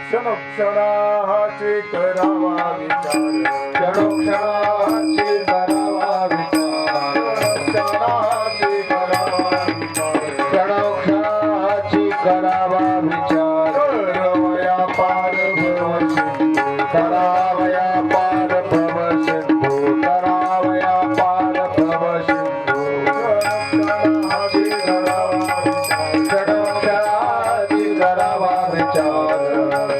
क्षणोक्षणाची करावा विचार, क्षणोक्षणाची करावा विचार, क्षणाची करावा विचार, क्षणोक्षणाची करावा विचार. करवया पार भव सिंधू, करावया पार भव सिंधू, करावया पार भव सिंधू. क्षणाची करावा विचार, क्षणोक्षणाची करावा विचार,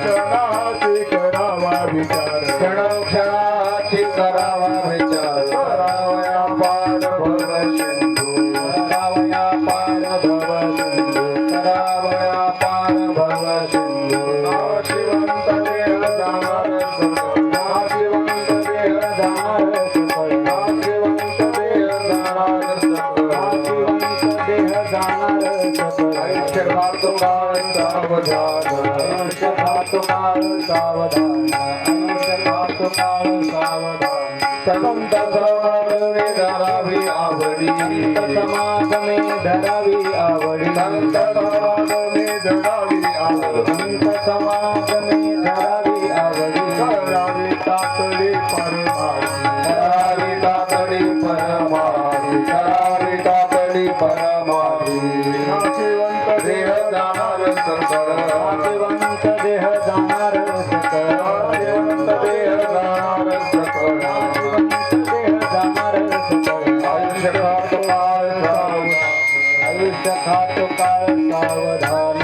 क्षणाची करावा विचार, क्षणोक्षणाची करावा विचार. करावया पार भव सिंधू, करावया पार भव सिंधू, करावया पार भव सिंधू. नाशिवंत देह जाणार सकळ, नाशिवंत देह जाणार सकळ, नाशिवंत देह जाणार सकळ, नाशिवंत देह जाणार सकळ. आयुष्य घातो काळ सावधान, आयुष्य घातो काळ सावधान, आयुष्य घातो काळ सावधान. संत समागमे धरावी आवडी, समागमे धरावी आवडी, संत समागमे धरावी आवडी, संत समागमे धरावी आवडी. करावी तातडी परमार्थी, करावी तातडी परमार्थी, करावी तातडी परमार्थी. नाशिवंत देह जाणार सकळ, नाशिवंत देह जाणार सकळ, नाशिवंत देह जाणार सकळ, देह जाणार सकळ. आयुष्य घातो काळ सावधान, आयुष्य खातो काळ सावधान,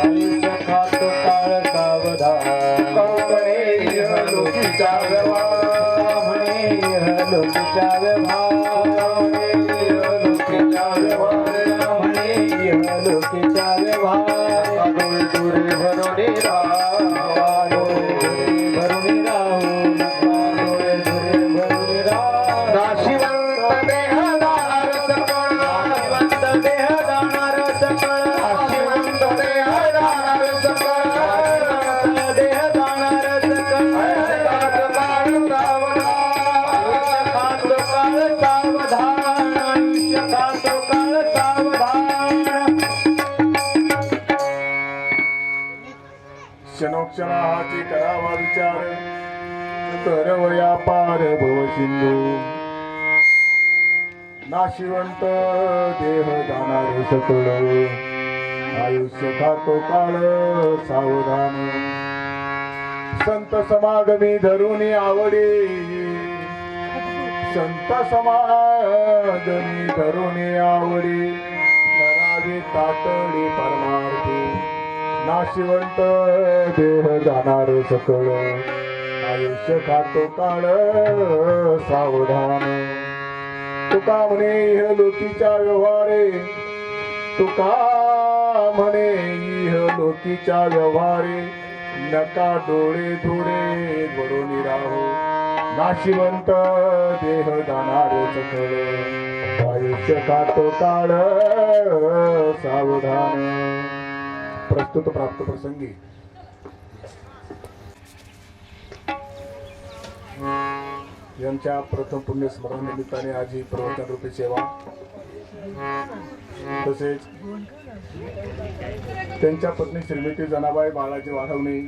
आयुष्य खातो काळ सावधान. कौपणे इह लोकीचा व्यवहार, म्हणे इह लोकीच्या व्यवहार, लोकीचा व्यवहार, म्हणे इह लोकीच्या व्यवहार. डोळे दुरे भरोने राहा, डोळे भरून राहू नका, डोळे भरून राहू. नाशिवंत देह जाणार सकळ, नाशिवंत देह जाणार सकळ, नाशिवंत देह जाणार सकळ, नाशिवंत देह जाणार सकळ. आयुष्य घातो काळ सावधान, आयुष्य खातो काळ सावधान. क्षणोक्षणाची करावा विचार, करवया पार भव सिंधू. नाशिवंत देह जाणार सकळ, आयुष्य खातो काळ सावधान. संत समागमी धरून आवडी, संत समागमी धरून आवडी, करावी तातडी परमार्थी. नाशिवंत देह जाणार सकळ, आयुष्य खातो काळ सावधान. तुका म्हणे इह लोकीच्या व्यवहारे, तुका म्हणे इह लोकीच्या व्यवहारे, नका डोळे धुरे भरून राहू. नाशिवंत देह जाणार सकळ, आयुष्य खातो काळ सावधान. प्रस्तुत प्राप्त प्रसंगी यांच्या प्रथम पुण्यस्मरण निमित्ताने आज ही प्रवचन रूपी सेवा, तसेच त्यांच्या पत्नी श्रीमती जनाबाई बाळाजी वाढवणे,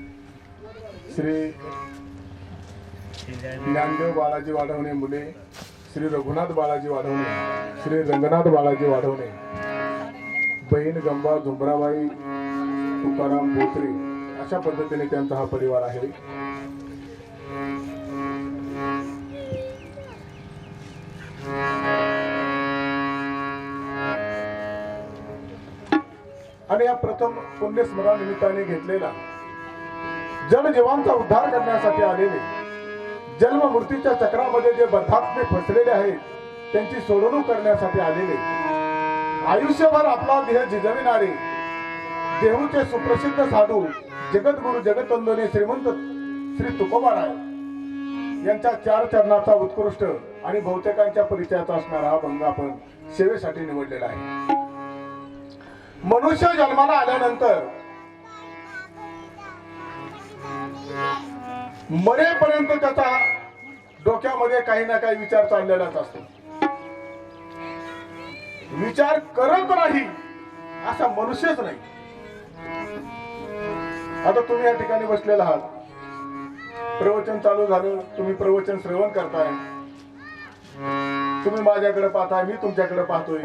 श्री ज्ञानदेव बाळाजी वाढवणे मुले, श्री रघुनाथ बाळाजी वाढवणे, श्री रंगनाथ बाळाजी वाढवणे, बहीण गंबा झुंबराबाई तुकाराम बोत्रे, अशा पद्धतीने त्यांचा हा परिवार आहे. आणि या प्रथम पुण्यस्मरण निमित्ताने घेतलेला जनजीवांचा उद्धार करण्यासाठी आलेले, जन्म मृत्यूच्या चक्रामध्ये जे बद्धात्मे फसलेले आहेत त्यांची सोडवणूक करण्यासाठी आलेले, आयुष्यभर आपला देह झिजविणारे देहूचे सुप्रसिद्ध साधू जगद्गुरु जगतवंदनीय श्रीमंत श्री तुकोबाराय यांच्या चार चरणाचा उत्कृष्ट आणि बहुतेकांच्या परिचयाचा असणारा हा भंग आपण सेवेसाठी निवडलेला आहे. मनुष्य जन्माला आल्यानंतर मरेपर्यंत त्याचा डोक्यामध्ये काही ना काही विचार चाललेलाच असतो. विचार करत नाही असा मनुष्यच नाही. आता तुम्ही या ठिकाणी बसलेला आहात, प्रवचन चालू झालं, तुम्ही प्रवचन श्रवण करताय, तुम्ही माझ्याकडे पाहताय, मी तुमच्याकडे पाहतोय,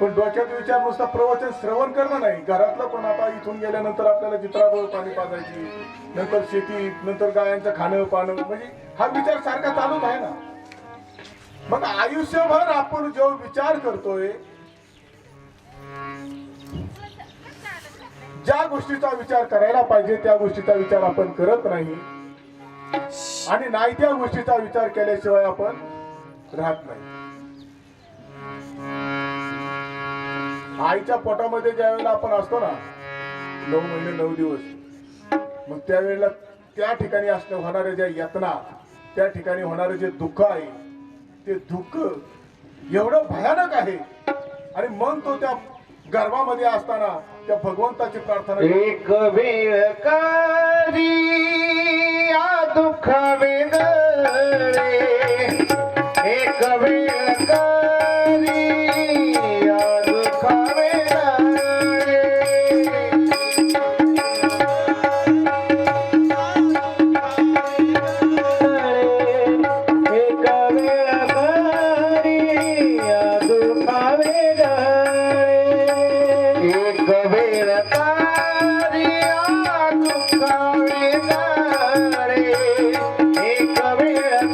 पण डोक्यात विचार नुसता प्रवचन श्रवण करणं नाही, घरातलं पण आता इथून गेल्यानंतर आपल्याला चित्राजवळ पाणी पाजायची, नंतर शेती, नंतर गायांचं खाणं पाणं, म्हणजे हा विचार सारखा चालूच आहे ना. मग आयुष्यभर आपण जो विचार करतोय, ज्या गोष्टीचा विचार करायला पाहिजे त्या गोष्टीचा विचार आपण करत नाही, आणि नाही त्या गोष्टीचा विचार केल्याशिवाय आपण राहत नाही. आईच्या पोटामध्ये ज्या वेळेला आपण असतो ना, 9 महिने 9 दिवस, मग त्यावेळेला त्या ठिकाणी असणं होणाऱ्या ज्या यातना, त्या ठिकाणी होणारे जे दुःख आहे, ते दुःख एवढं भयानक आहे. आणि मग तो त्या गर्भामध्ये असताना त्या भगवंताची प्रार्थना, एक वेळ करी या दुःख वेगळे, एक वेळ करी या दुःख वेगळे, एक वेळ करी या दुःख वेगळे, एक वेळ करी या दुःख वेगळे, एक वेळ करी या दुःख वेगळे, एक वेळ करी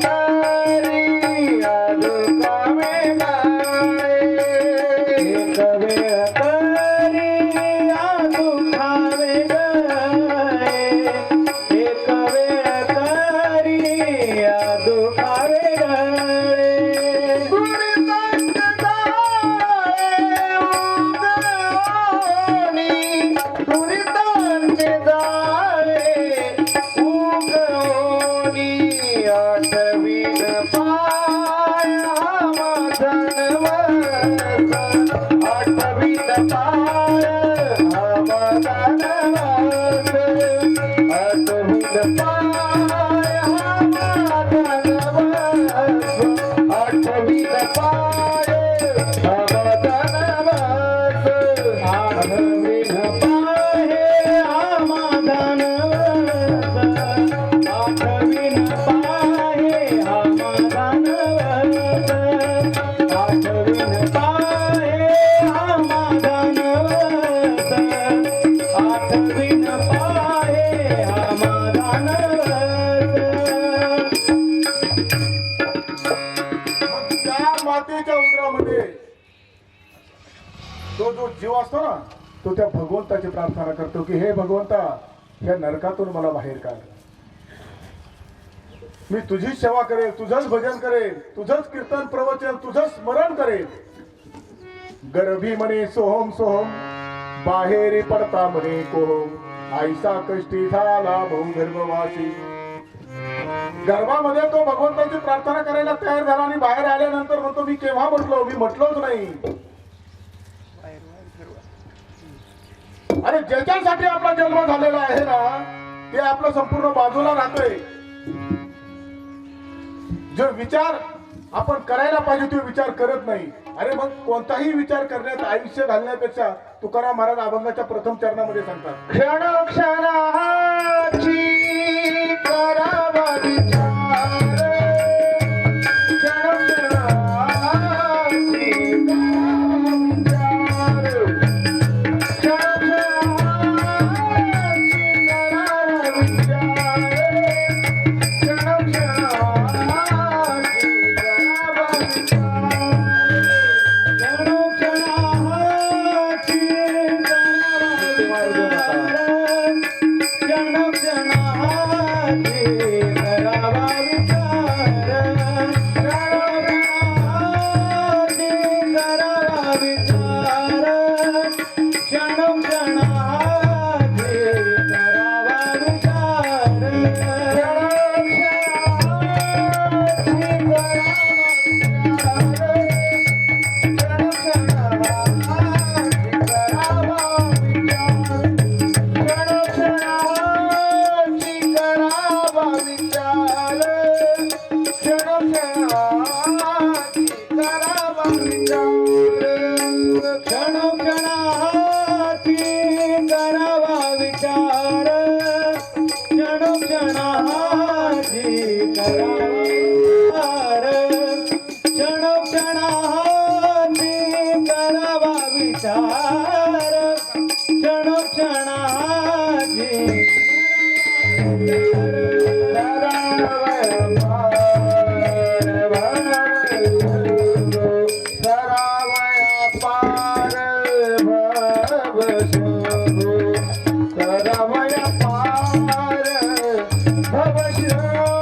या दुःख वेगळे, एक वेळ करी या दुःख वेगळे. गुरुदत्त जाळे उगवणी, गुरुदत्त जाळे उगवणी, आठवीन पाय आमदनवस, आठवीन पाय आमदनवस, आठवीन पाय आमदनवस, आठवीन पाय आमदनवस, आठवीन पाय आमदनवस, आठवीन पाय आमदनवस, आठवीन पाय आमदनवस, आठवीन पाय आमदनवस. मग त्या मातेच्या उदरामध्ये तो जो जीव असतो ना, तो त्या भगवंताची प्रार्थना करतो की हे भगवंता, या नरकातून मला बाहेर काढ, मी तुझीच सेवा करेल, तुझंच भजन करेल, तुझंच कीर्तन प्रवचन, तुझंच स्मरण करेल. गर्भी म्हणे सोहम सोहम, बाहेर पडता म्हणे कोहम, आईसा कष्टी झाला भाऊ गर्भवासी. गर्भामध्ये तो भगवंताची प्रार्थना करायला तयार झाला आणि बाहेर आल्यानंतर म्हणतो मी केव्हा म्हटलो, मी म्हटलोच नाही. अरे ज्याच्यासाठी आपला जन्म झालेला आहे ना, ते आपलं संपूर्ण बाजूला राहतोय. जो विचार आपण करायला पाहिजे तो विचार करत नाही. अरे मग कोणताही विचार करण्यात आयुष्य घालण्यापेक्षा तुकाराम महाराज अभंगाच्या प्रथम चरणामध्ये सांगतात, क्षणोक्षणाची करावा विचार, क्षणोक्षणाची करावा विचार, क्षणोक्षणाची करावा विचार, क्षणोक्षणाची करावा क्षणोक्षणाची करावा विचार, विचार क्षण क्षणाची करावया पार भवशंभो करावया पार भवशंभो करावया पार भवशंभो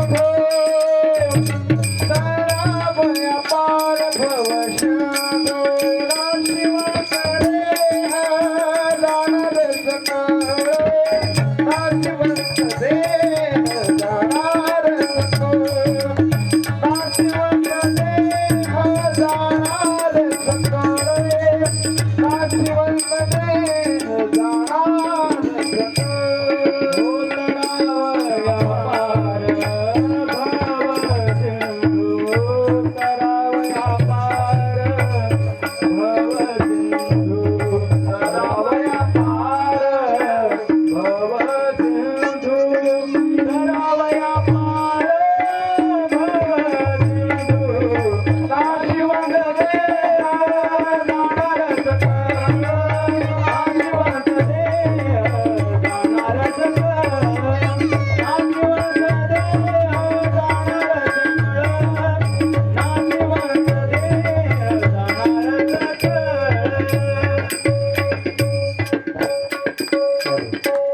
शिवंत देह जाणार सकळ शिवंत देह जाणार सकळ शिवंत देह जाणार सकळ शिवंत देह जाणार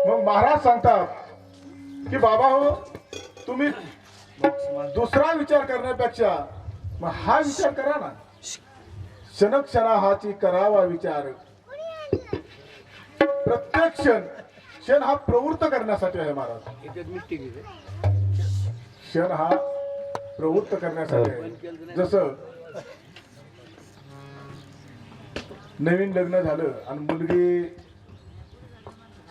मग महाराज सांगतात की बाबा हो तुम्ही दुसरा विचार करण्यापेक्षा मग हा विचार करा ना क्षणक्षणा हाची करावा विचार प्रत्येक क्षण हा प्रवृत्त करण्यासाठी आहे महाराज क्षण हा प्रवृत्त करण्यासाठी आहे जसं नवीन लग्न झालं आणि मुलगी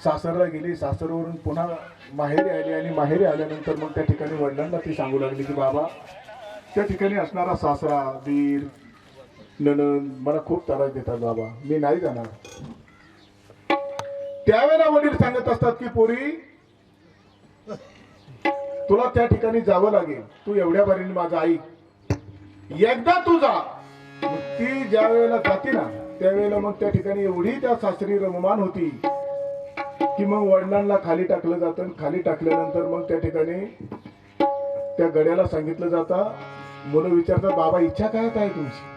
सासरला गेली सासरवरून पुन्हा माहेरी आली आणि माहेरी आल्यानंतर मग त्या ठिकाणी वडिलांना ती सांगू लागली की बाबा त्या ठिकाणी असणारा सासरा दीर नणंद मला खूप त्रास देतात बाबा मी नाही जाणार त्यावेळेला वडील सांगत असतात की पोरी तुला त्या ठिकाणी जावं लागेल तू एवढ्या बरीने माझा आई एकदा तू जा मग ती ज्या वेळेला जाते ना त्यावेळेला मग त्या ठिकाणी एवढी त्या सासरी रममान होती की मग वडिलांना खाली टाकलं जातं खाली टाकल्यानंतर मग त्या ठिकाणी त्या गड्याला सांगितलं जातं मुलं विचारतात बाबा इच्छा काय आहे तुमची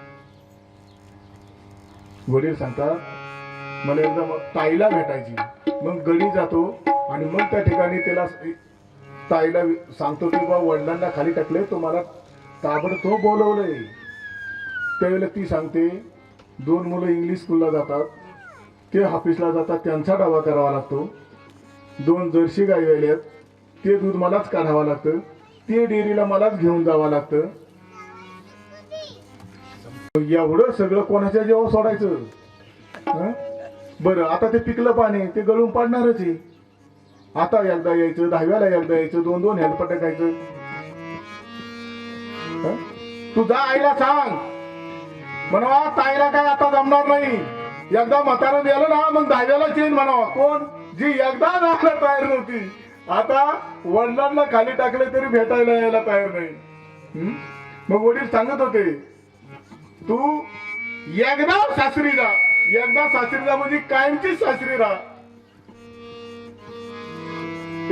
वडील सांगतात मला एकदा ताईला भेटायची मग गडी जातो आणि मग त्या ठिकाणी त्याला ताईला सांगतो की बाबा वडिलांना खाली टाकले तो मला ताबडतोब बोलवलंय त्यावेळेला ती सांगते दोन मुलं इंग्लिश स्कूलला जातात ते ऑफिसला जातात त्यांचा डबा करावा लागतो दोन जर्सी गाई आहेत ते दूध मलाच काढावं लागतं ते डेअरीला मलाच घेऊन जावं लागतं एवढं सगळं कोणाच्या जेव्हा सोडायचं बरं आता ते पिकलं पाणी ते गळून पाडणारच आहे आता एकदा यायचं 10व्याला एकदा यायचं 2-2 हेल्पट टाकायचं तू जा आईला सांग म्हणा ताईला काय आता जमणार नाही एकदा म्हातारं गेलं ना मग 10व्याला चेंज म्हणावा कोण जी एकदा जायला तयार नव्हती आता वडिलांना खाली टाकले तरी भेटायला यायला तयार नाही मग वडील सांगत होते तू एकदा सासरी जा म्हणजे कायमची सासरी राहा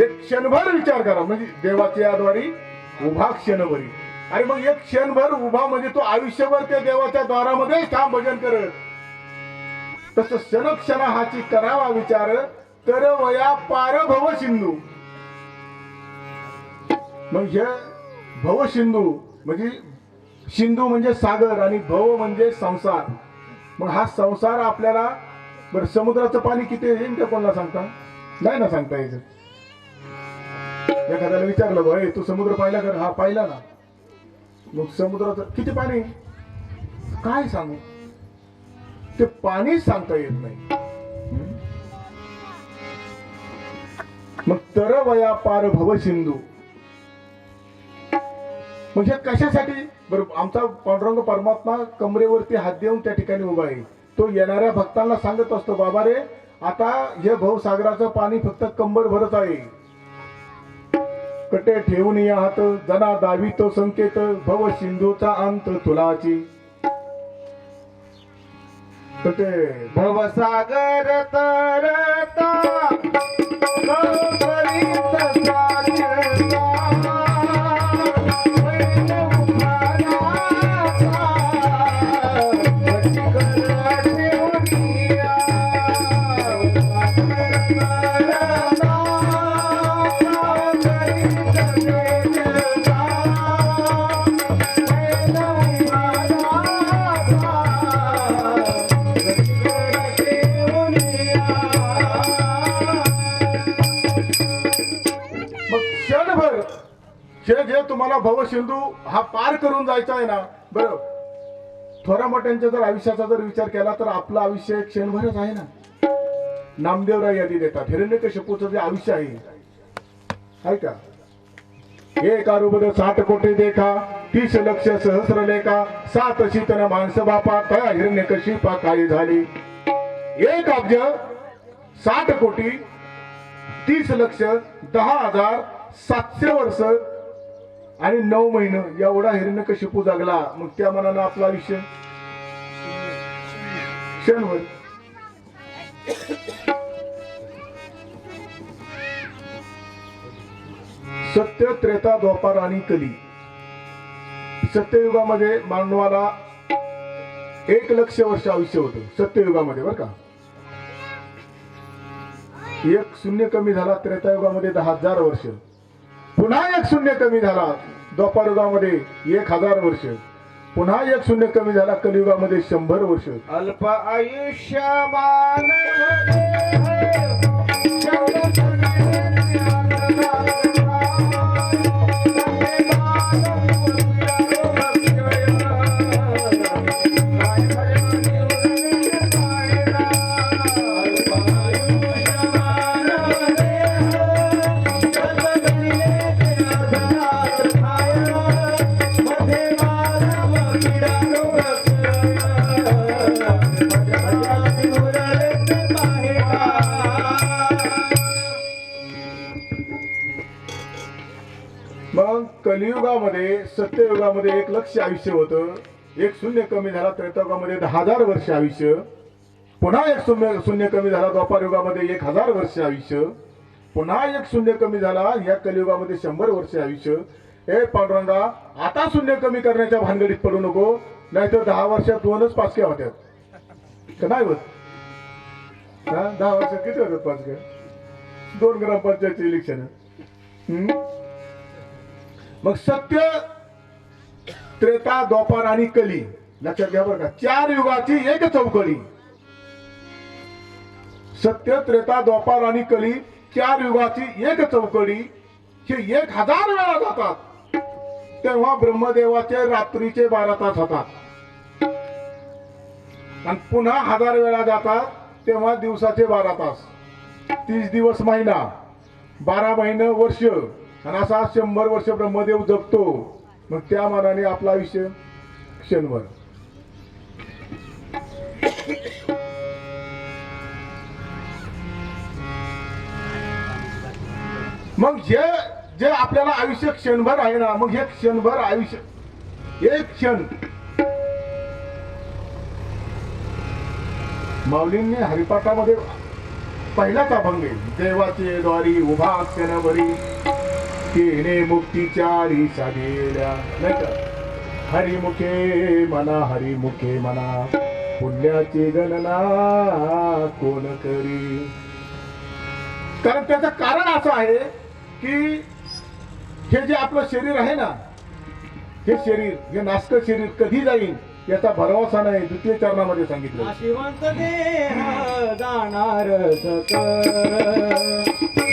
एक क्षणभर विचार करा म्हणजे देवाच्या द्वारी उभा क्षणभरी आणि मग एक क्षणभर उभा म्हणजे तो आयुष्यभर त्या देवाच्या द्वारामध्ये ठाम भजन करत तसं क्षणक्षणा हाची करावा विचार तर वया पार भव सिंधू मग हे भव सिंधू म्हणजे सिंधू म्हणजे सागर आणि भव म्हणजे संसार मग हा संसार आपल्याला बरं समुद्राचं पाणी किती येईल का कोणाला सांगता नाही ना सांगता यायचं एखाद्याला विचारलं भाई तू समुद्र पाहिला का हा पाहिला ना मग समुद्राचं किती पाणी काय सांगू ते पाणी सांगता येत नाही मग तर वया पार भव सिंधू मग हे कशासाठी बरोबर आमचा पांडुरंग परमात्मा कमरेवरती हात देऊन त्या ठिकाणी उभा आहे तो येणाऱ्या भक्तांना सांगत असतो बाबा रे आता हे भवसागराचं पाणी फक्त कंबर भरत आहे कटे ठेवून या हात जना दावी तो संकेत भव सिंधूचा अंत तुलाची तर ते भवसागर तरता करीत साक्षता वैन उखाणाचा पटकन ठेवूनिया मग क्षणभर जे तुम्हाला भवसिंधू हा पार करून जायचा आहे ना, बरं थोड्या मोठ्यांच्या जर आयुष्याचा जर विचार केला तर आपलं आयुष्य एक क्षणभरच आहे ना. नामदेवराय यादी देतात हिरण्यकशिपूचं जे आयुष्य आहे का, एक अरुबद 60 कोटी देखा 30 लक्ष सहस्र लेखा 7 शीतन माणस बापा तया हिरण्यकशिपा काही झाली. 1 अब्ज 60 कोटी 30 लक्ष 10,700 वर्ष आणि 9 महिने एवढा हिरण्यकशिपू जगला. मग त्या मनानं आपला आयुष्य क्षणभर. सत्य त्रेता द्वापार आणि कली. सत्ययुगामध्ये मानवाला 1,00,000 वर्ष आयुष्य होतं सत्ययुगामध्ये, बरं का. 1 शून्य कमी झाला त्रेतायुगामध्ये 10,000 वर्ष. पुन्हा 1 शून्य कमी झाला द्वापार युगामध्ये 1,000 वर्ष. पुन्हा 1 शून्य कमी झाला कलियुगामध्ये 100 वर्ष. अल्प आयुष्य मानव मग कलियुगामध्ये सत्ययुगामध्ये 1,00,000 आयुष्य होतं. 1 शून्य कमी झाला त्रेतायुगामध्ये 10,000 वर्ष आयुष्य. पुन्हा 1 शून्य कमी झाला द्वापार युगामध्ये 1,000 वर्ष आयुष्य. पुन्हा 1 शून्य कमी झाला या कलियुगामध्ये 100 वर्ष आयुष्य. हे पांडुरंगा आता शून्य कमी करण्याच्या भानगडीत पडू नको, नाहीतर 10 वर्षात 2च पाचक्या होत्यात का नाही होत. 10 वर्षात किती होतात पाचक्या? 2 ग्रामपंचायतचे इलेक्शन. मग सत्य त्रेता द्वापार आणि कली लक्षात घ्या बरं का. 4 युगाची एक चौकडी. सत्य त्रेता द्वापार आणि कली 4 युगाची एक चौकडी. हे 1,000 वेळा जातात तेव्हा ब्रह्मदेवाचे रात्रीचे 12 तास होतात आणि पुन्हा 1000 वेळा जातात तेव्हा दिवसाचे 12 तास. 30 दिवस महिना, 12 महिने वर्ष आणि असा 100 वर्ष ब्रह्मदेव जगतो. मग त्या मानाने आपलं आयुष्य क्षणभर. मग जे आपल्याला आयुष्य क्षणभर आहे ना, मग हे क्षणभर आयुष्य एक क्षण. माऊलींनी हरिपाठामध्ये पहिलाच अभंग आहे, देवाचे द्वारी उभा क्षणभरी केने मुक्तीच्या आळीचा गेल्या, नाही का. हरिमुखे म्हणा पुण्याची गणना कोण करी. कारण त्याचं कारण असं आहे की हे जे आपलं शरीर आहे ना, हे शरीर, हे नासक शरीर कधी जाईल याचा भरवसा नाही. 2 चरणामध्ये सांगितलं. नाशिवंत देह जाणार सक,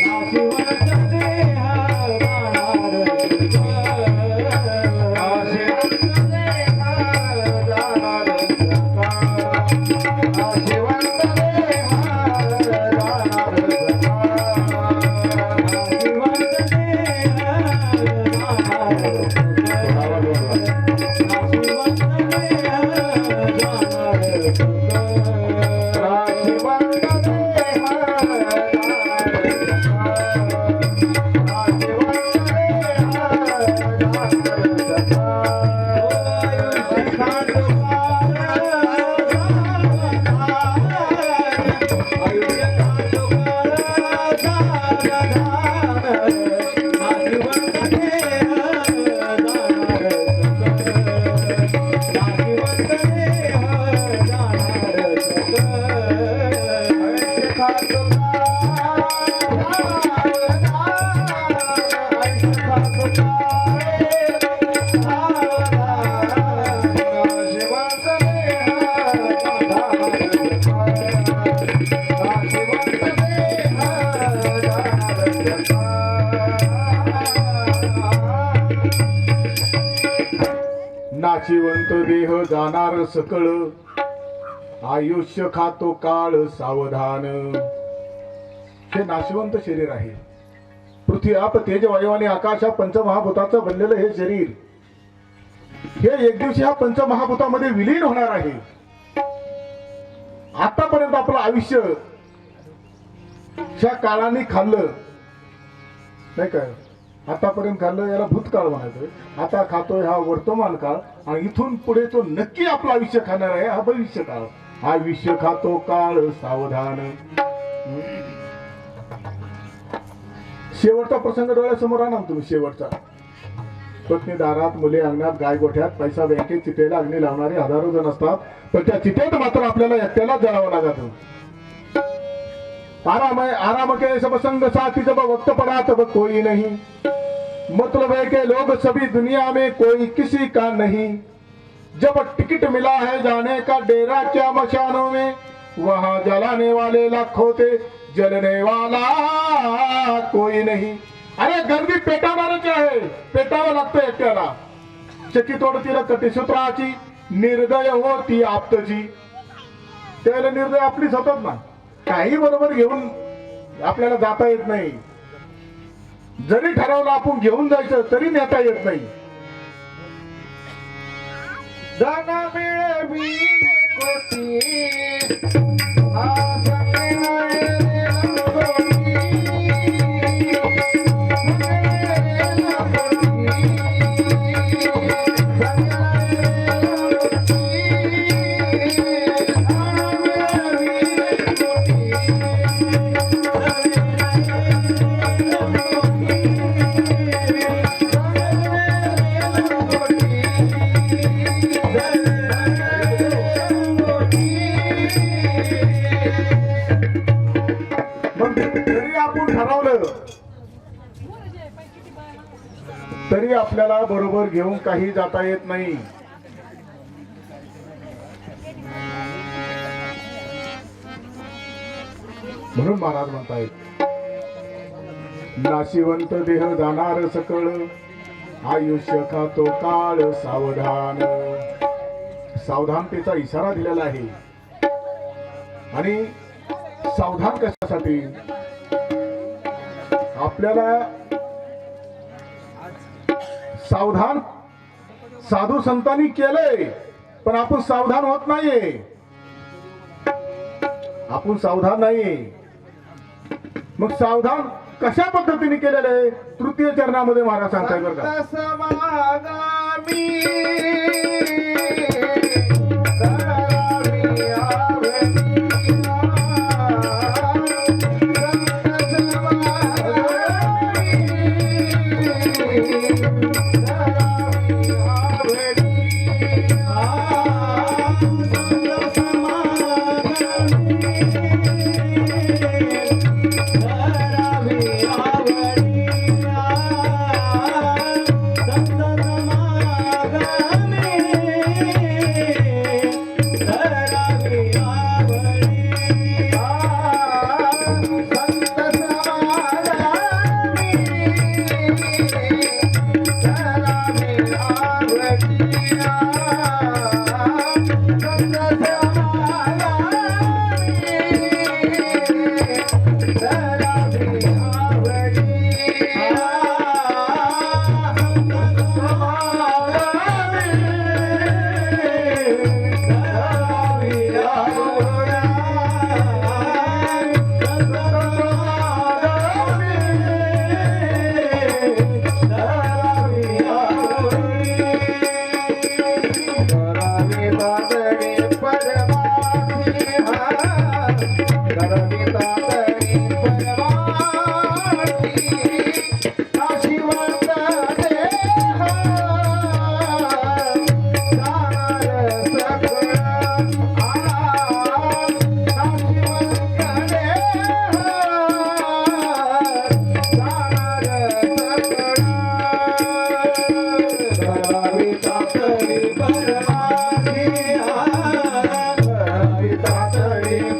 नाशिवंत देह जाणार सक, नाशिवंत देह जाणार सक, नाशिवंत देह जाणार सक, नाशिवंत देह जाणार सक. नाशिवंत देह जाणार सकळ, आयुष्य खातो काळ सावधान. हे नाशिवंत शरीर आहे. पृथ्वी आप तेज वायू आणि आकाश या पंचमहाभूताचं बनलेलं हे शरीर, हे एक दिवशी ह्या पंचमहाभूतामध्ये विलीन होणार आहे. आतापर्यंत आपलं आयुष्य ह्या काळाने खाल्लं नाही काय, आतापर्यंत खाल्लं याला भूतकाळ म्हणायचं. आता खातोय हा वर्तमान काळ, आणि इथून पुढे तो नक्की आपलं आयुष्य खाणार आहे हा भविष्य काळ. आयुष्य खातो काळ सावधान. शेवटचा प्रसंग डोळ्यासमोर आणा तुम्ही. शेवटचा, पत्नी दारात, मुले अंगणात, गाय गोठ्यात, पैसा बँकेत, चितेला अग्नी लावणारे हजारो जण असतात, पण त्या चितेत मात्र आपल्याला एकट्याला जळावं लागत. आराम के सब संग साथी, जब वक्त पड़ा तब कोई नहीं, मतलब है कि लोग सभी दुनिया में कोई किसी का नहीं. जब टिकट मिला है जाने का डेरा क्या मशानों में, वहां जलाने वाले लाखों थे, जलने वाला कोई नहीं. अरे गर्दी पेटावणारच आहे, पेटावं लागतं एकट्याला. चकी तोडतील कटीसूत्राची, निर्दय होती आप्तची. त्याला निर्दय आपलीच होतात ना. काही बरोबर घेऊन आपल्याला जाता येत नाही. जरी ठरवलं आपण घेऊन जायचं तरी नेता येत नाही. धन मिळवी कोटी, तरी आपल्याला बरोबर घेऊन काही जाता येत नाही. म्हणून महाराज म्हणतायत, नाशिवंत देह जाणार सकळ, आयुष्य खातो काळ सावधान. सावधानतेचा इशारा दिलेला आहे. आणि सावधान कशासाठी? आपल्याला सावधान साधू संतांनी केलंय, पण आपण सावधान होत नाहीये. आपण सावधान नाही. मग सावधान कशा पद्धतीने केलेलं आहे? तृतीय चरणामध्ये महाराज सांगताय बरं का.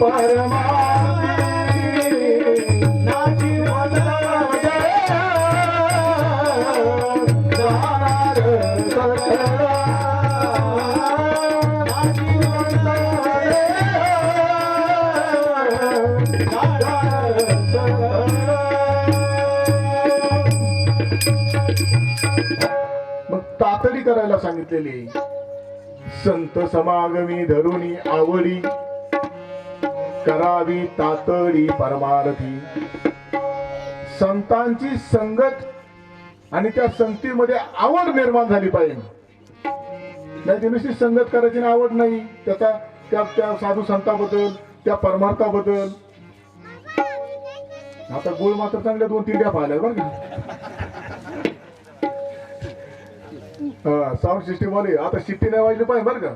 मग तातडी करायला सांगितलेली. संत समागमी धरुणी आवडी करावी तातडी परमारथी. संतांची संगत आणि त्या संगतीमध्ये आवड निर्माण झाली पाहिजे. नाही ती नुसती संगत करायची ना, आवड नाही त्याचा त्या साधू संताबद्दल त्या परमार्थाबद्दल. आता गुळ मात्र चांगल्या 2-3 द्या पाहिल्या बरं का. साऊंड सिस्टीम वाले आता शिट्टी नाही वाजली पाहिजे बरं का.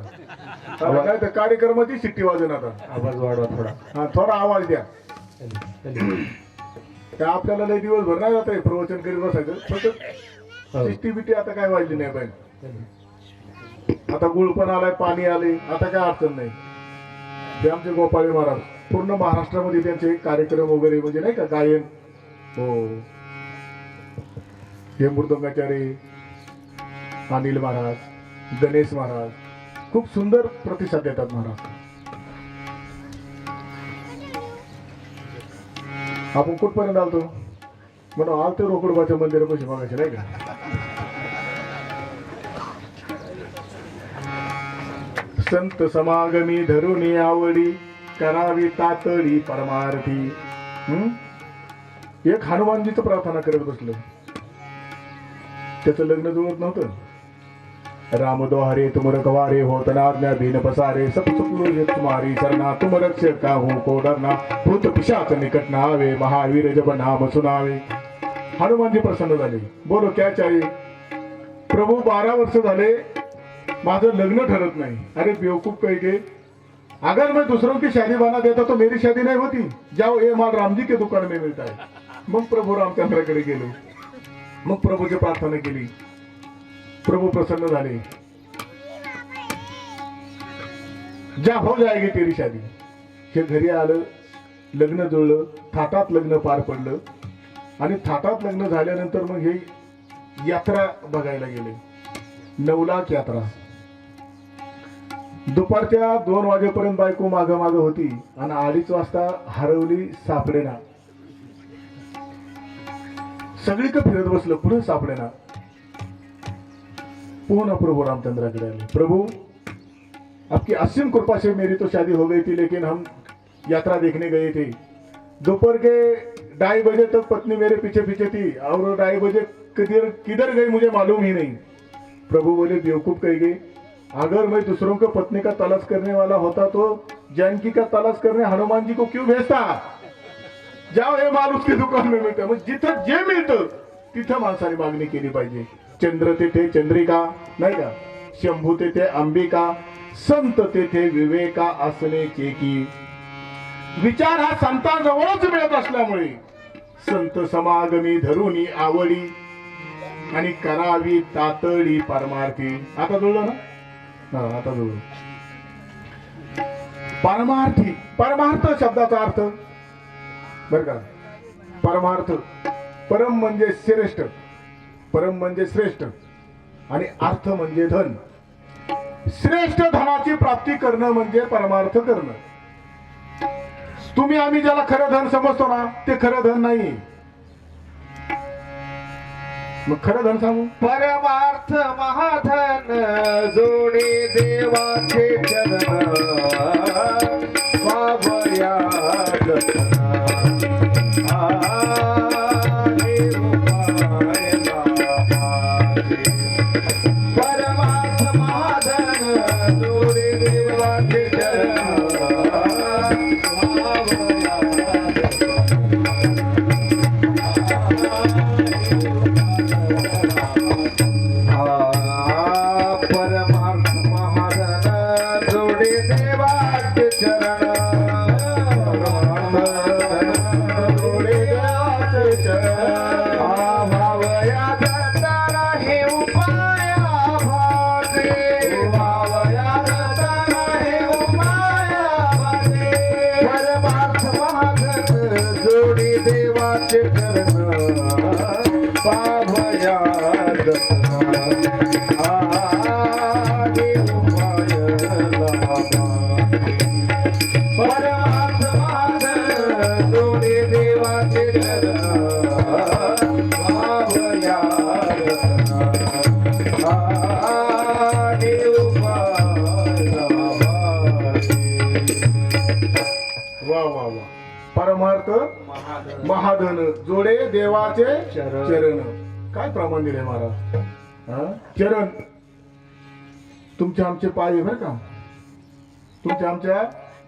आता काय तर कार्यक्रमाची शिट्टी वाजून आता आवाज वाढवा थोडा. हा थोडा आवाज द्या. काय आपल्याला लय दिवसभर नाही जात आहे प्रवचन करीत बसायचं. फक्त शिट्टी बिट्टी आता काय वाजली नाही पाहिजे. आता गुळ पण आलाय, पाणी आले, आता काय अडचण नाही. ते आमचे गोपाळी महाराज पूर्ण महाराष्ट्रामध्ये त्यांचे कार्यक्रम वगैरे म्हणजे नाही का गायन. हो हे मृदंगाचार्य अनिल महाराज, गणेश महाराज खूप सुंदर प्रतिसाद देतात महाराज. आपण कुठपर्यंत आलतो म्हणून आलतो रोकडबाच्या मंदिरापाशी बघायचे नाही का. संत समागमी धरुणी आवडी करावी तातडी परमार्थी. एक हनुमानजीचं प्रार्थना करत बसलं. त्याचं लग्न जुळत नव्हतं. राम द्वारे तुम रखवारे होत ना आज्ञा बिन पसारे सब सुखलो तुम्हारी सरना तुम रक्षक का हूँ को डरना भूत पिशाच निकट ना आवे महावीर जब नाम सुनावे. हनुमानजी प्रसन्न झाले. बोलो क्या चाहिए. प्रभू 12 वर्ष झाले माझं लग्न ठरत नाही. अरे बेवकूफ कही के अगर मैं दूसरों की शादी बना देता तो मेरी शादी नहीं होती. जाओ ये माल राम जी के दुकान में मिलता है. मग प्रभू रामचंद्राकडे गेलो. मग प्रभूची प्रार्थना केली. प्रभू प्रसन्न झाले. जा हो जाएगी तेरी शादी. हे घरी आलं, लग्न जुळलं, थाटात लग्न पार पडलं. आणि थाटात लग्न झाल्यानंतर मग हे यात्रा बघायला गेले. 9 लाख यात्रा. दुपारच्या 2 वाजेपर्यंत बायको माग माग होती आणि 2:30 वाजता हरवली, सापडेना. सगळीकडे फिरत बसलं, पुढे सापडेना. पुनः प्रभु रामचंद्राकडे आले. प्रभु आपकी असीम कृपा से मेरी तो शादी हो गई थी, लेकिन हम यात्रा देखने गए थे. दोपहर के 2:30 बजे तक पत्नी मेरे पीछे पीछे थी और 2:30 बजे किधर गई मुझे मालूम ही नहीं. प्रभु बोले बेवकूफ कही गई. अगर मैं दूसरों को पत्नी का तलाश करने वाला होता तो जानकी का तलाश करने हनुमान जी को क्यों भेजता. जाओ हे माल उसकी दुकान में मिळतं. मग जिथं जे मिळतं तिथं माणसाने मागणी केली पाहिजे. चंद्र तेथे चंद्रिका नाही का, शंभू तेथे अंबिका, संत तेथे विवेका असण्याचे की. विचार हा संतांजवळच मिळत असल्यामुळे संत समागमी धरुणी आवडी आणि करावी तातडी परमार्थी. आता जुळलं ना. हा आता जुळलं. परमार्थी, परमार्थ शब्दाचा अर्थ बर का. परमार्थ, परम म्हणजे श्रेष्ठ, परम म्हणजे श्रेष्ठ आणि अर्थ म्हणजे धन. श्रेष्ठ धनाची प्राप्ती करणं म्हणजे परमार्थ करणं. तुम्ही आम्ही ज्याला खरं धन समजतो ना ते खरं धन नाही. मग खरं धन सांगू. परमार्थ महाधन जोडे देवाचे चरण वावया परमार्थ महाधन जोडे देवाचे चरण महाधन जोडी देवाचे चरण पावया परमार्थ महाधन जोडी देवाचे चरण पावया वा वा वा. परमार्थ महाधन जोडे देवाचे चरण. चरण. काय प्रमाण दिले महाराज. हा? चरण तुमचे आमचे पाय आहे बरं का. तुमच्या आमच्या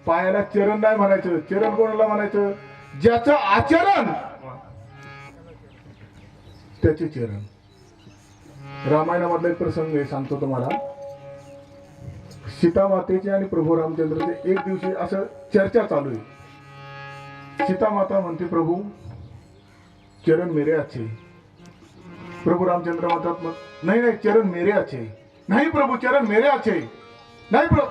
पायाला चरण नाही म्हणायचं. चरण कोणाला म्हणायचं? ज्याचं आचरण त्याचे चरण. रामायणामधला एक प्रसंग आहे, सांगतो तुम्हाला. सीता मातेचे आणि प्रभू रामचंद्रचे एक दिवशी असं चर्चा चालू आहे. सीता माता म्हणते, प्रभू चरण मेरे अच्छे. प्रभू रामचंद्र म्हणतात, मग नाही नाही चरण मेरे अच्छे. नाही प्रभू चरण मेरे अच्छे. नाही प्रभू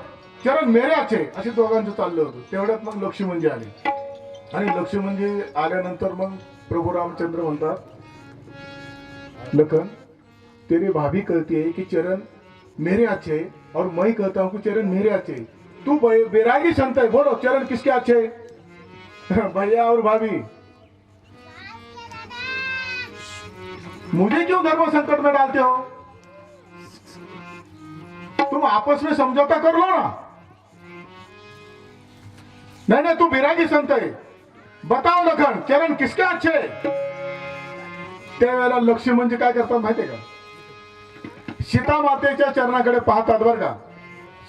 चरण मेरे अच्छे. असे दोघांचं चाललं होतं. तेवढ्यात मग लक्ष्मणजी आले आणि लक्ष्मणजी आल्यानंतर मग प्रभू रामचंद्र म्हणतात, लखन तेरी भाभी कहती है कि चरण मेरे अच्छे और मैं कहता हूं कि चरण मेरे अच्छे. तू बैरागी संत है, बोलो चरण किसके अच्छे? भैया और भाभी, मुझे क्यों धर्म संकट में डालते हो? तुम आपस में समझौता कर लो ना. नहीं नहीं तू बैरागी संत है, बताओ लखन चरण किसके अच्छे? त्यावेळेला लक्ष्मण म्हणजे काय करतात माहितीये का? सीता मातेच्या चरणाकडे पाहतात बरं का.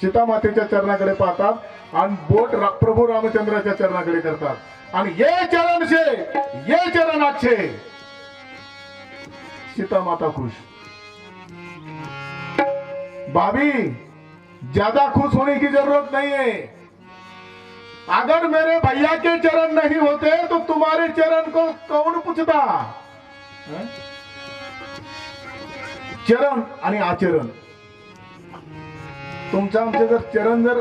सीता मातेच्या चरणाकडे पाहतात आणि बोट प्रभू रामचंद्राच्या चरणाकडे करतात आणि ये चरण से ये चरण अच्छे. सीता माता खुश. भाभी ज्यादा खुश होने की जरूरत नहीं है. अगर मेरे भैया के चरण नहीं होते तो तुम्हारे चरण को कौन पूछता? चरण आणि आचरण. तुमच्या आमचे जर चरण जर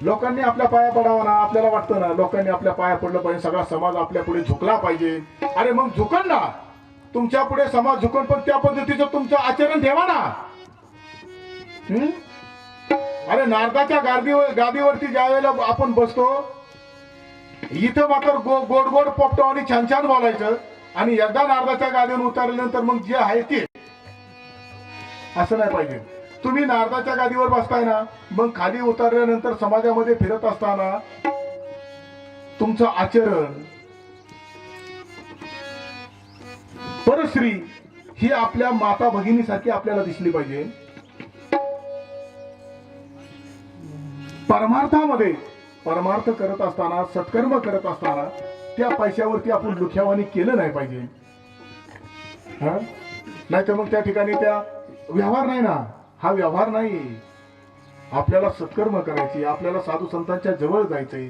लोकांनी आपल्या पाया पडावं ना, आपल्याला वाटतं ना लोकांनी आपल्या पाया पडलं पाहिजे, सगळा समाज आपल्या पुढे झुकला पाहिजे. अरे मग झुकन ना, तुमच्या पुढे समाज झुकन, पण त्या पद्धतीचं तुमचं आचरण ठेवा ना. अरे नारदाच्या गादीवरती ज्या वेळेला आपण बसतो, इथं मात्र गोड गोड पोपटो आणि छान छान बोलायचं आणि एकदा नारदाच्या गादीवर उतरल्यानंतर मग जे आहे ते. असं नाही पाहिजे. तुम्ही नारदाच्या गादीवर बसताय ना, मग खाली उतरल्यानंतर समाजामध्ये फिरत असताना तुमचं आचरण, परश्री ही आपल्या माता भगिनीसारखी आपल्याला दिसली पाहिजे. परमार्थामध्ये परमार्थ करत असताना, सत्कर्म करत असताना त्या पैशावरती आपण लुख्यावानी केलं नाही पाहिजे. नाही तर मग त्या ठिकाणी त्या व्यवहार नाही ना. हा व्यवहार नाही. आपल्याला सत्कर्म करायची, आपल्याला साधू संतांच्या जवळ जायचंय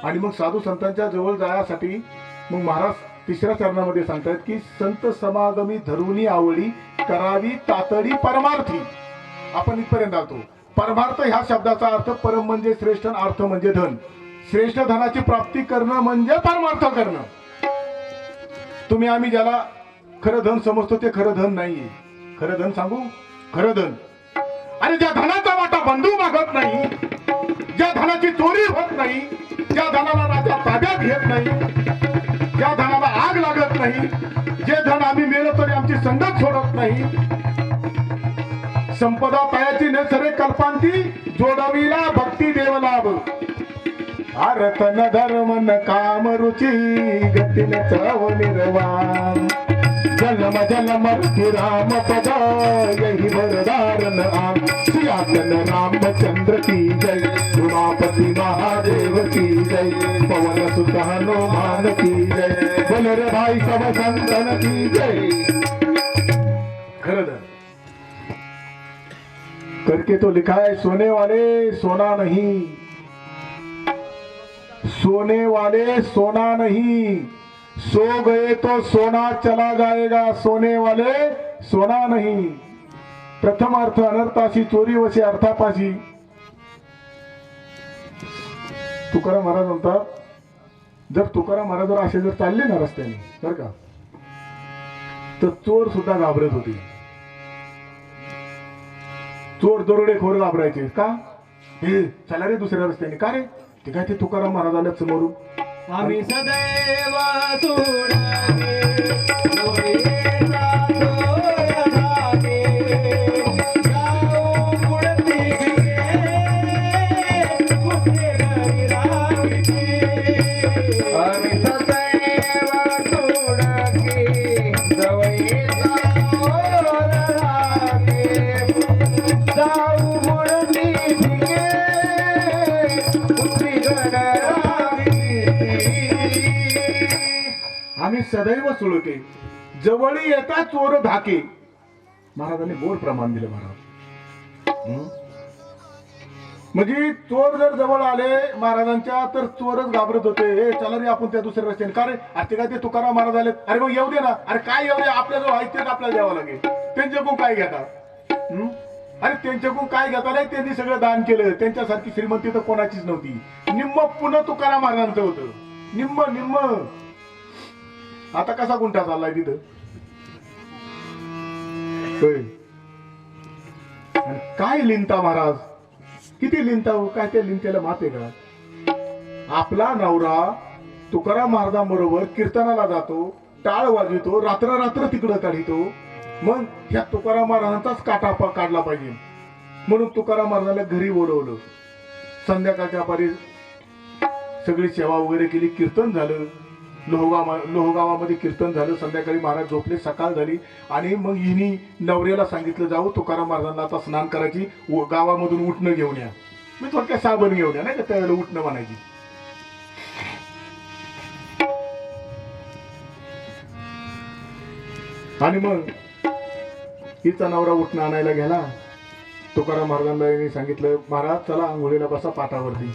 आणि मग साधू संतांच्या जवळ जाण्यासाठी मग महाराज तिसऱ्या चरणामध्ये सांगतायत की संत समागमी धरुनी आवडी करावी तातडी परमार्थी. आपण इथपर्यंत आलो. परमार्थ ह्या शब्दाचा अर्थ परम म्हणजे श्रेष्ठ, अर्थ म्हणजे धन. श्रेष्ठ धनाची प्राप्ती करणं म्हणजे परमार्थ करणं. तुम्ही आम्ही ज्याला खरं धन समजतो ते खरं धन नाहीये. खरं धन सांगू, खरं धन अरे ज्या धनाचा वाटा बंधू मागत नाही, ज्या धनाची चोरी होत नाही, ज्या धनाला राजा ताब्यात घेत नाही, ज्या धनाला आग लागत नाही, जे धन आम्ही मेलो तरी आमची संगत सोडत नाही. संपदा तयाची नसरे कल्पांती जोडविला भक्ती देवलाभ. आरतन धर्म न काम रुची गतीन चव निर्वाण. जन्म जन्म राम पद यही वरदारन आम. सियातन रामचंद्र की जय, उमापति महादेव की जय, पवन सुत हनुमान की जय, बोल रे भाई सब संतन की जय. खरं करके तो लिखा है सोने वाले सोना नहीं, सोने वाले सोना नहीं, सो गए तो सोना चला जाएगा, सोने वाले सोना नहीं. प्रथम अर्थ अनर्थाशी चोरी वशी अर्थापाशी. तुकाराम महाराज म्हणतात जर तुकाराम महाराज जर असे जर चालले ना रस्त्याने बर का, तर चोर सुद्धा घाबरत होते. चोर दरोडेखोर घाबरायचे. का? हे चला रे दुसऱ्या रस्त्याने. का रे? ते काय ते तुकाराम महाराज आल्या समोरून. आम्ही सदैव सोडावे जोडीचा जोरावे, जाऊ पुढती गे, कुठे घरी राहायची. आम्ही सदैव सोडावे जोडीचा जोरावे, जाऊ पुढती गे, कुठे घरी आम्ही सदैव सुळके जवळी येता चोर धाके. महाराजांनी गोड प्रमाण दिलं महाराज. म्हणजे चोर जर जवळ आले महाराजांच्या तर चोरच घाबरत होते. हे चला रे आपण त्या दुसऱ्या रस्त्याने. का रे? अरे ते काय ते तुकाराम महाराज आले. अरे मग येऊ दे ना. अरे काय येऊ दे, आपल्या जो आहे तेच आपल्याला द्यावं लागेल. त्यांच्याकडून काय घेता? अरे त्यांच्याकडून काय घेता नाही, त्यांनी सगळं दान केलं. त्यांच्यासारखी श्रीमंती तर कोणाचीच नव्हती. निम्म पुन्हा तुकाराम महाराजांचं होतं. निम्म निम्म. आता कसा गुंठा चाललाय तिथं? होय. आणि काय लिंता महाराज, किती लिंता हो. काय त्या लिंत्याला माते का? आपला नवरा तुकाराम महाराजांबरोबर कीर्तनाला जातो, टाळ वाजवितो, रात्र रात्र तिकडं काढितो. मग ह्या तुकाराम महाराजांचाच काटा काढला पाहिजे म्हणून तुकाराम महाराजांना घरी बोलवलं. संध्याकाळच्या पारी सगळी सेवा वगैरे केली. कीर्तन झालं. लोहगावामध्ये कीर्तन झालं. संध्याकाळी महाराज झोपले. सकाळ झाली आणि मग हिनी नवऱ्याला सांगितलं, जाऊ तुकाराम महाराजांना आता स्नान करायची, गावामधून उठणं घेऊन या. मी थोडक्यात साबण घेऊन या, नाही का त्यावेळेला उठणं म्हणायची. आणि मग हिचा नवरा उठणं आणायला गेला. तुकाराम महाराजांना सांगितलं, महाराज चला आंघोळीला बसा पाटावरती.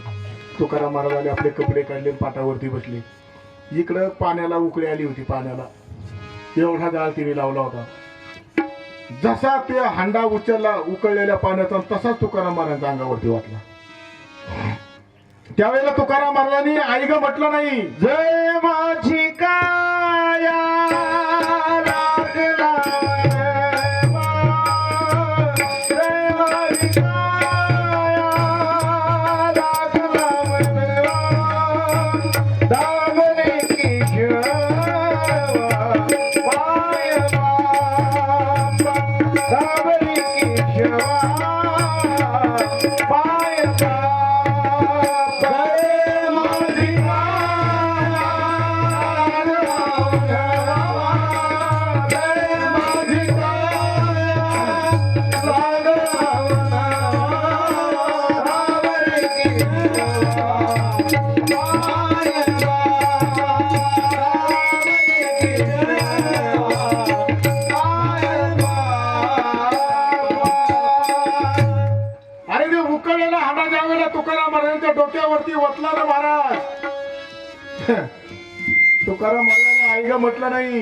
तुकाराम महाराज आले, आपले कपडे काढले, पाटावरती बसले. इकडं पाण्याला उकळी आली होती. पाण्याला एवढा जाळ तिने लावला होता. जसा ते हांडा उचलला उकळलेल्या पाण्याचा, तसाच तुकाराम महाराजांच्या अंगावरती वाटला. त्यावेळेला तुकाराम महाराजांनी आई ग म्हटलं नाही. जय माझी काया लागला जय माझी काया लागला दामने की जेवा पाय बापा दामने की जेवा पाय बापा जय माझी अरे ते उकळलेला हांडा ज्या वेळेला तुकाराम महाराजांच्या डोक्यावरती ओतला ना महाराज, तुकाराम महाराजांनी आई ग म्हटलं नाही.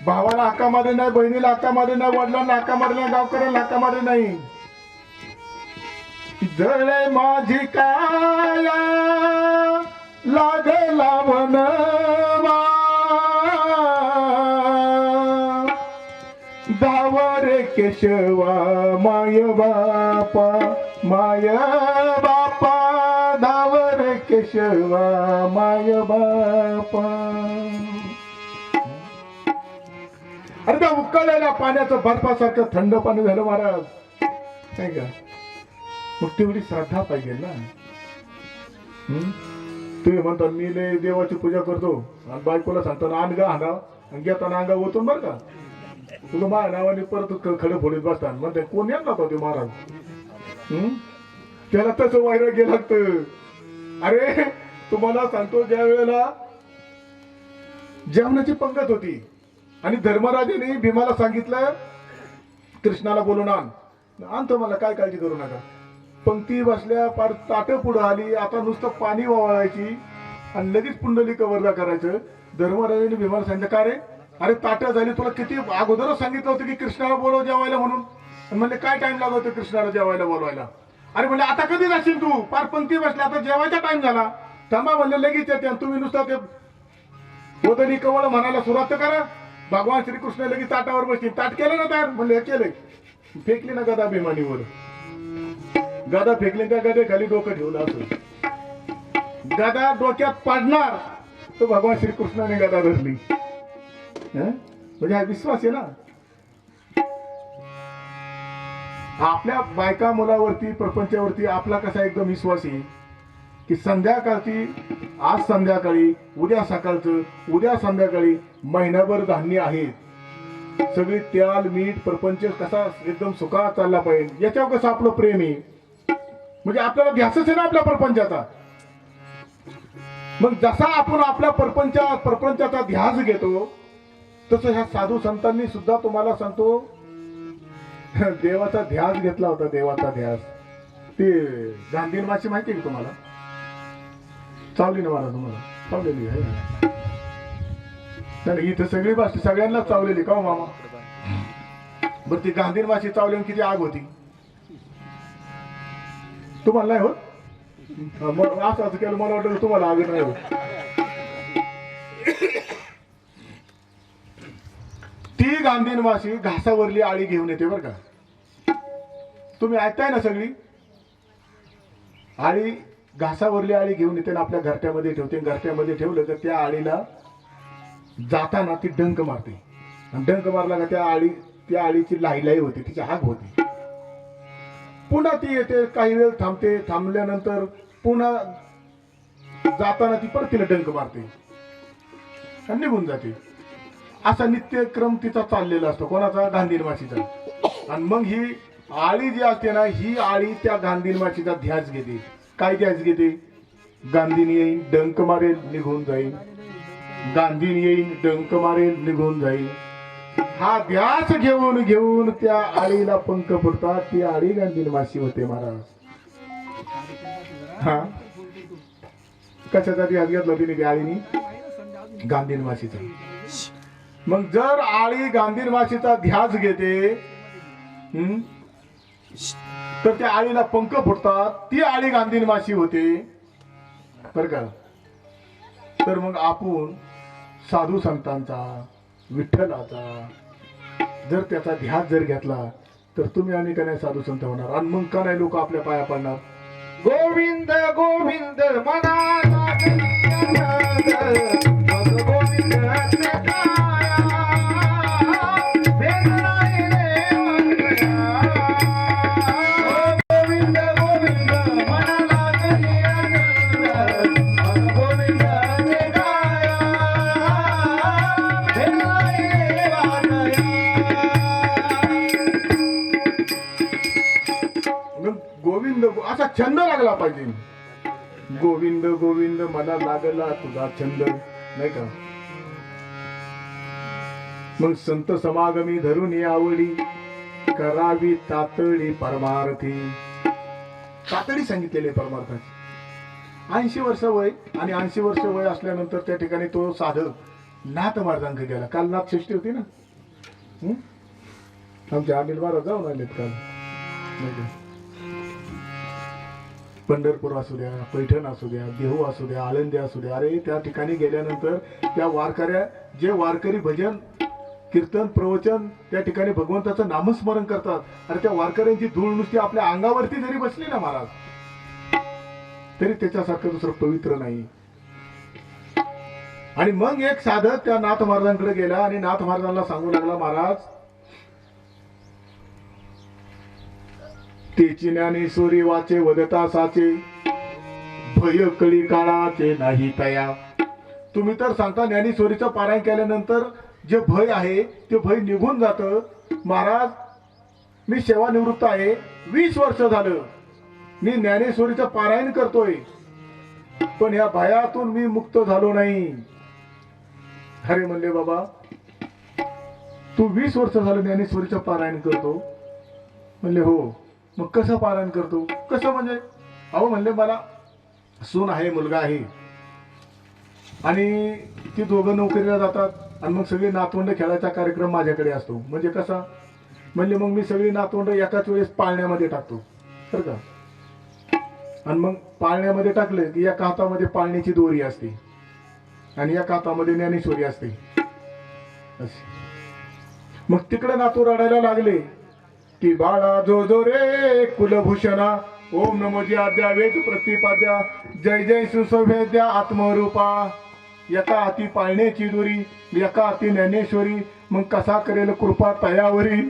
भावाला हाका मारले नाही, बहिणीला हाका मारले नाही, वडिलांना हाका मारले नाही, गावकऱ्यांना हाका मारले नाही. जळे माझी काया लागला वनवा दावरे केशवा माय बापा माय बापा दावरे केशवा माय बापा. अरे त्या उकळलेल्या पाण्याचं बर्फासारखं थंड पाणी झालं महाराज, काय का? मग तेवढी श्रद्धा पाहिजे ना. तुम्ही म्हणता मी लय देवाची पूजा करतो आणि बायकोला सांगतो ना अंगा हांगा आणि घेताना अंगा होतो बरं का, तुला माझ्या नावाने परत खडे फोडीत बसतात म्हणते कोण येणार होता ते महाराज. त्याला तसं वायरं गेलं लागतं. अरे तुम्हाला सांगतो, ज्या वेळेला जेवणाची पंगत होती आणि धर्मराजाने भीमाला सांगितलं कृष्णाला बोलून आणतो, मला काय काळजी करू नका. पंक्ती बसल्या, पार ताटं पुढं आली, आता नुसतं पाणी वावळायची आणि लगेच पुंडलिक वरदा करायचं. धर्मराजाने भीमाला सांगितलं, का रे? अरे ताटं झाली, तुला किती अगोदरच सांगितलं होतं की कृष्णाला बोलव जेवायला म्हणून. म्हणले काय टाइम लागतो कृष्णाला जेवायला बोलवायला? अरे म्हणले आता कधी जाशील तू? पार पंक्ती बसल्या, आता जेवायचा टाइम झाला. थांबा म्हणले लगेच येते आणि तुम्ही नुसतं ते ओदनी कवळ म्हणायला सुरुवात तर करा. भगवान श्रीकृष्ण लगेच ताटावर बसली. ताट केलं ना तयार म्हणले हे केलंय. फेकली ना गदा बेमानीवर. गदा फेकली त्या गदे खाली डोकं ठेवलं असं. गदा डोक्यात पाडणार तर भगवान श्रीकृष्णाने गदा धरली. म्हणजे हा विश्वास आहे ना. आपल्या बायका मुलावरती प्रपंचावरती आपला कसा एकदम विश्वास आहे की संध्याकाळची आज संध्याकाळी उद्या सकाळचं उद्या संध्याकाळी महिनाभर धान्य आहे. सगळी त्याल मीठ प्रपंच कसा एकदम सुखात चालला पाहिजे याच्यावर कसं आपलं प्रेम आहे. म्हणजे आपल्याला ध्यासच आहे ना आपल्या प्रपंचाचा. मग जसा आपण आपल्या प्रपंचाचा ध्यास घेतो तसं ह्या साधू संतांनी सुद्धा तुम्हाला सांगतो देवाचा ध्यास घेतला होता. देवाचा ध्यास. ते गांधी माशी माहिती आहे का तुम्हाला? चावली ना मला तुम्हाला चावलेली आहे नाही इथं सगळी भाषा सगळ्यांनाच चावलेली का हो मामा? बरं ती गांधी माशी चावल्यावर किती आग होती तुम्हाला नाही होत? असं केलं मला वाटलं तुम्हाला आग नाही होत. ती गांधी माशी घासावरली आळी घेऊन येते बरं का. तुम्ही ऐकताय ना सगळी आळी घासावरली आळी घेऊन येते ना आपल्या घरट्यामध्ये ठेवते. घरट्यामध्ये ठेवलं तर त्या आळीला जाताना ती डंक मारते. डंक मारला का त्या आळीची लाई होती तिची आग होती. पुन्हा ती येते काही वेळ थांबते. थांबल्यानंतर पुन्हा जाताना ती परत तिला डंक मारते आणि निघून जाते. असा नित्यक्रम तिचा चाललेला असतो. कोणाचा? गांधी माशीचा. आणि मग ही आळी जी असते ना ही आळी त्या गांधी माशीचा ध्यास घेते. काय ध्यास घेते? गांधीनी येईन डंक मारेल निघून जाईल. गांधीनी येईन डंक मारेल निघून जाईल. हा ध्यास घेऊन घेऊन त्या आळीला पंख फुटतात. ती आळी गांधी माशी होते महाराज. हा कशाचा ध्यास घेतला तिने त्या आळीनी? गांधी माशीचा. मग जर आळी गांधी माशीचा ध्यास घेते तर त्या आळीला पंख फुटतात. ती आळी गांधी माशी होते बर का. तर मग आपण साधू संतांचा विठ्ठलाचा जर त्याचा ध्यास जर घेतला तर तुम्ही आम्ही का नाही साधू संत होणार. आणि मग का नाही लोक आपल्या पाया पडणार. गोविंद गोविंद मनाला मग गोविंद गोविंद असा छंद लागला पाहिजे. गोविंद गोविंद मला लागला तुझा छंद नाही का. मग संत समागमी धरून आवडी करावी तातडी परमार्थी. तातडी सांगितलेली परमार्थाची. 80 वर्ष वय आणि 80 वर्ष वय असल्यानंतर त्या ठिकाणी तो साधक नाथ मार्गांक गेला. काल नाथ षष्ठी होती ना. आमच्या अनिल महाराज जाऊन आलेत काल. पंढरपूर असू द्या, पैठण असू द्या, देहू असू द्या, आळंदी असू द्या. अरे त्या ठिकाणी गेल्यानंतर त्या वारकऱ्या जे वारकरी भजन कीर्तन प्रवचन त्या ठिकाणी भगवंताचं नामस्मरण करतात. अरे त्या वारकऱ्यांची धूळ नुसती आपल्या अंगावरती जरी बसली ना महाराज तरी त्याच्यासारखं दुसरं पवित्र नाही. आणि मग एक साधक त्या नाथ महाराजांकडे गेला आणि नाथ महाराजांना सांगू लागला महाराज तेची ज्ञानेश्वरी वाचे वदता साचे भय कळी काळाचे नाही तया. तुम्ही तर सांगता ज्ञानेश्वरीचं पारायण केल्यानंतर जे भय आहे ते भय निघून जातं. महाराज मी सेवानिवृत्त आहे. 20 वर्ष झालं मी ज्ञानेश्वरीचं पारायण करतोय पण या भयातून मी मुक्त झालो नाही. अरे म्हणले बाबा तू 20 वर्ष झालं ज्ञानेश्वरीचं पारायण करतो? म्हणले हो. मग कसं पारायण करतो? कसं म्हणजे? अहो म्हणले मला सून आहे मुलगा आहे आणि ती दोघं नोकरीला जातात आणि मग सगळी नातवंड खेळायचा कार्यक्रम माझ्याकडे असतो. म्हणजे कसा? म्हणले मग मी सगळी नातवंड एकाच वेळेस पाळण्यामध्ये टाकतो बरं का. आणि मग पाळण्यामध्ये टाकलं की एका हातामध्ये पाळण्याची दोरी असते आणि एका हातामध्ये ज्ञानेश्वरी असते अशी. मग तिकडे नातू रडायला लागले की बाळा जो जो रे कुलभूषणा ओम नमोजी आद्या वेद प्रतिपाद्या जय जय सुसौभेद्या आत्मरूपा. एका हाती पाळण्याची दोरी एका हाती ज्ञानेश्वरी. मग कसा करेल कृपा तयावरी.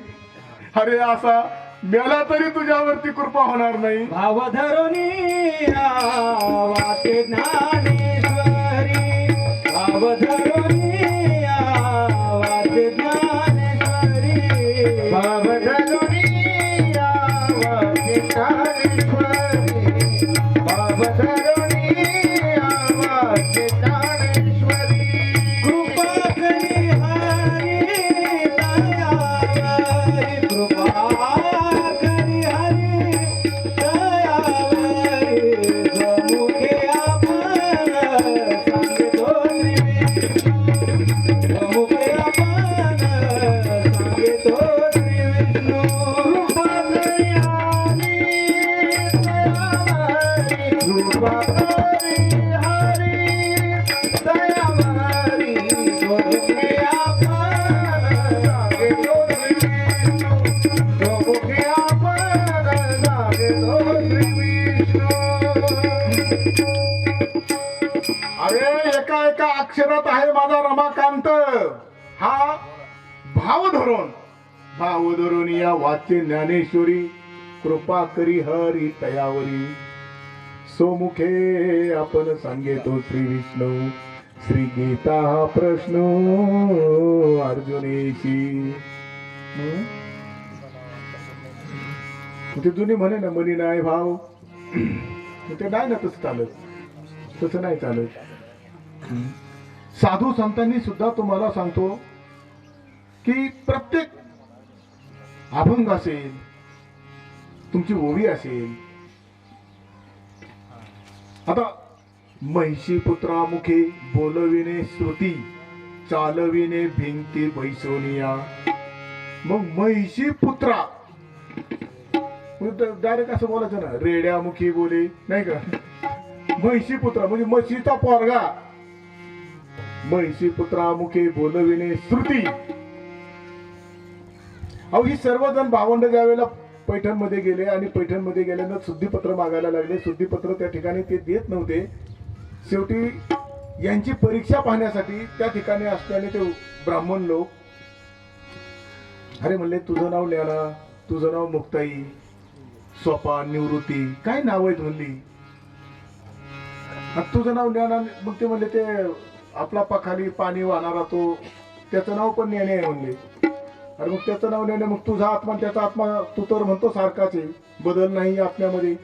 अरे असा मेला तरी तुझ्यावरती कृपा होणार नाही. भाव धरुनी वाटे ज्ञानेश्वरी भाव धरुनी वाटे ज्ञानेश्वरी भाव धरुनी वाटे ज्ञानेश्वरी भाव धरुनी वाटे ज्ञानेश्वरी. कृपा करी हरी दयावरी कृपा करी हरी दयावरी. गमुखे आपण सांगतो श्रीविष्णू गमुखे आपण सांगतो श्रीविष्णू. कृपा करी हरी दयावरी कृपा करी हरी दयावरी. गमुखे आपण सांगतो श्रीविष्णू गमुखे आपण सांगतो श्रीविष्णू. अरे एका एका अक्षरात आहे माझा रमाकांत. हा भाव धरून या वाच्य ज्ञानेश्वरी कृपा करी हरी तयावरी. सोमुखे आपण सांगेतो श्री विष्णू श्री गीता हा प्रश्न अर्जुनेशी. ते जुनी म्हणे ना मनी नाही भाव ते नाही ना तसं चालत तसं नाही चालत. साधू संतांनी सुद्धा तुम्हाला सांगतो की प्रत्येक अभंग असेल तुमची ओवी असेल. आता महिषी पुत्रा मुखे बोलविणे श्रुती चालविणे भिंती बैसोनिया. मग महिषी पुत्रा डायरेक्ट असं बोलायचं ना रेड्यामुखी बोले नाही का. महिषी पुत्रा म्हणजे म्हशीचा पोरगा. महिषी पुत्रा मुखे बोलविणे श्रुती. अहो ही सर्वजण भावंड ज्यावेळेला पैठण मध्ये गेले आणि पैठण मध्ये गेल्यानं शुद्धीपत्र मागायला लागले. शुद्धीपत्र त्या ठिकाणी ते देत नव्हते. शेवटी यांची परीक्षा पाहण्यासाठी त्या ठिकाणी असल्याने ते ब्राह्मण लोक अरे म्हणले तुझं नाव न्याला तुझं नाव मुक्ताई स्वपा निवृत्ती काय नाव आहेत म्हणली. तुझं नाव न्याला. मग ते म्हणले ते आपला पाखाली पाणी वाहणारा तो त्याचं नाव पण ज्ञाने आहे म्हणले. अरे मग त्याचं नाव ज्ञाने मग तुझा आत्मा त्याचा आत्मा तू तर म्हणतो सारखाच आहे बदल नाही आत्म्यामध्ये.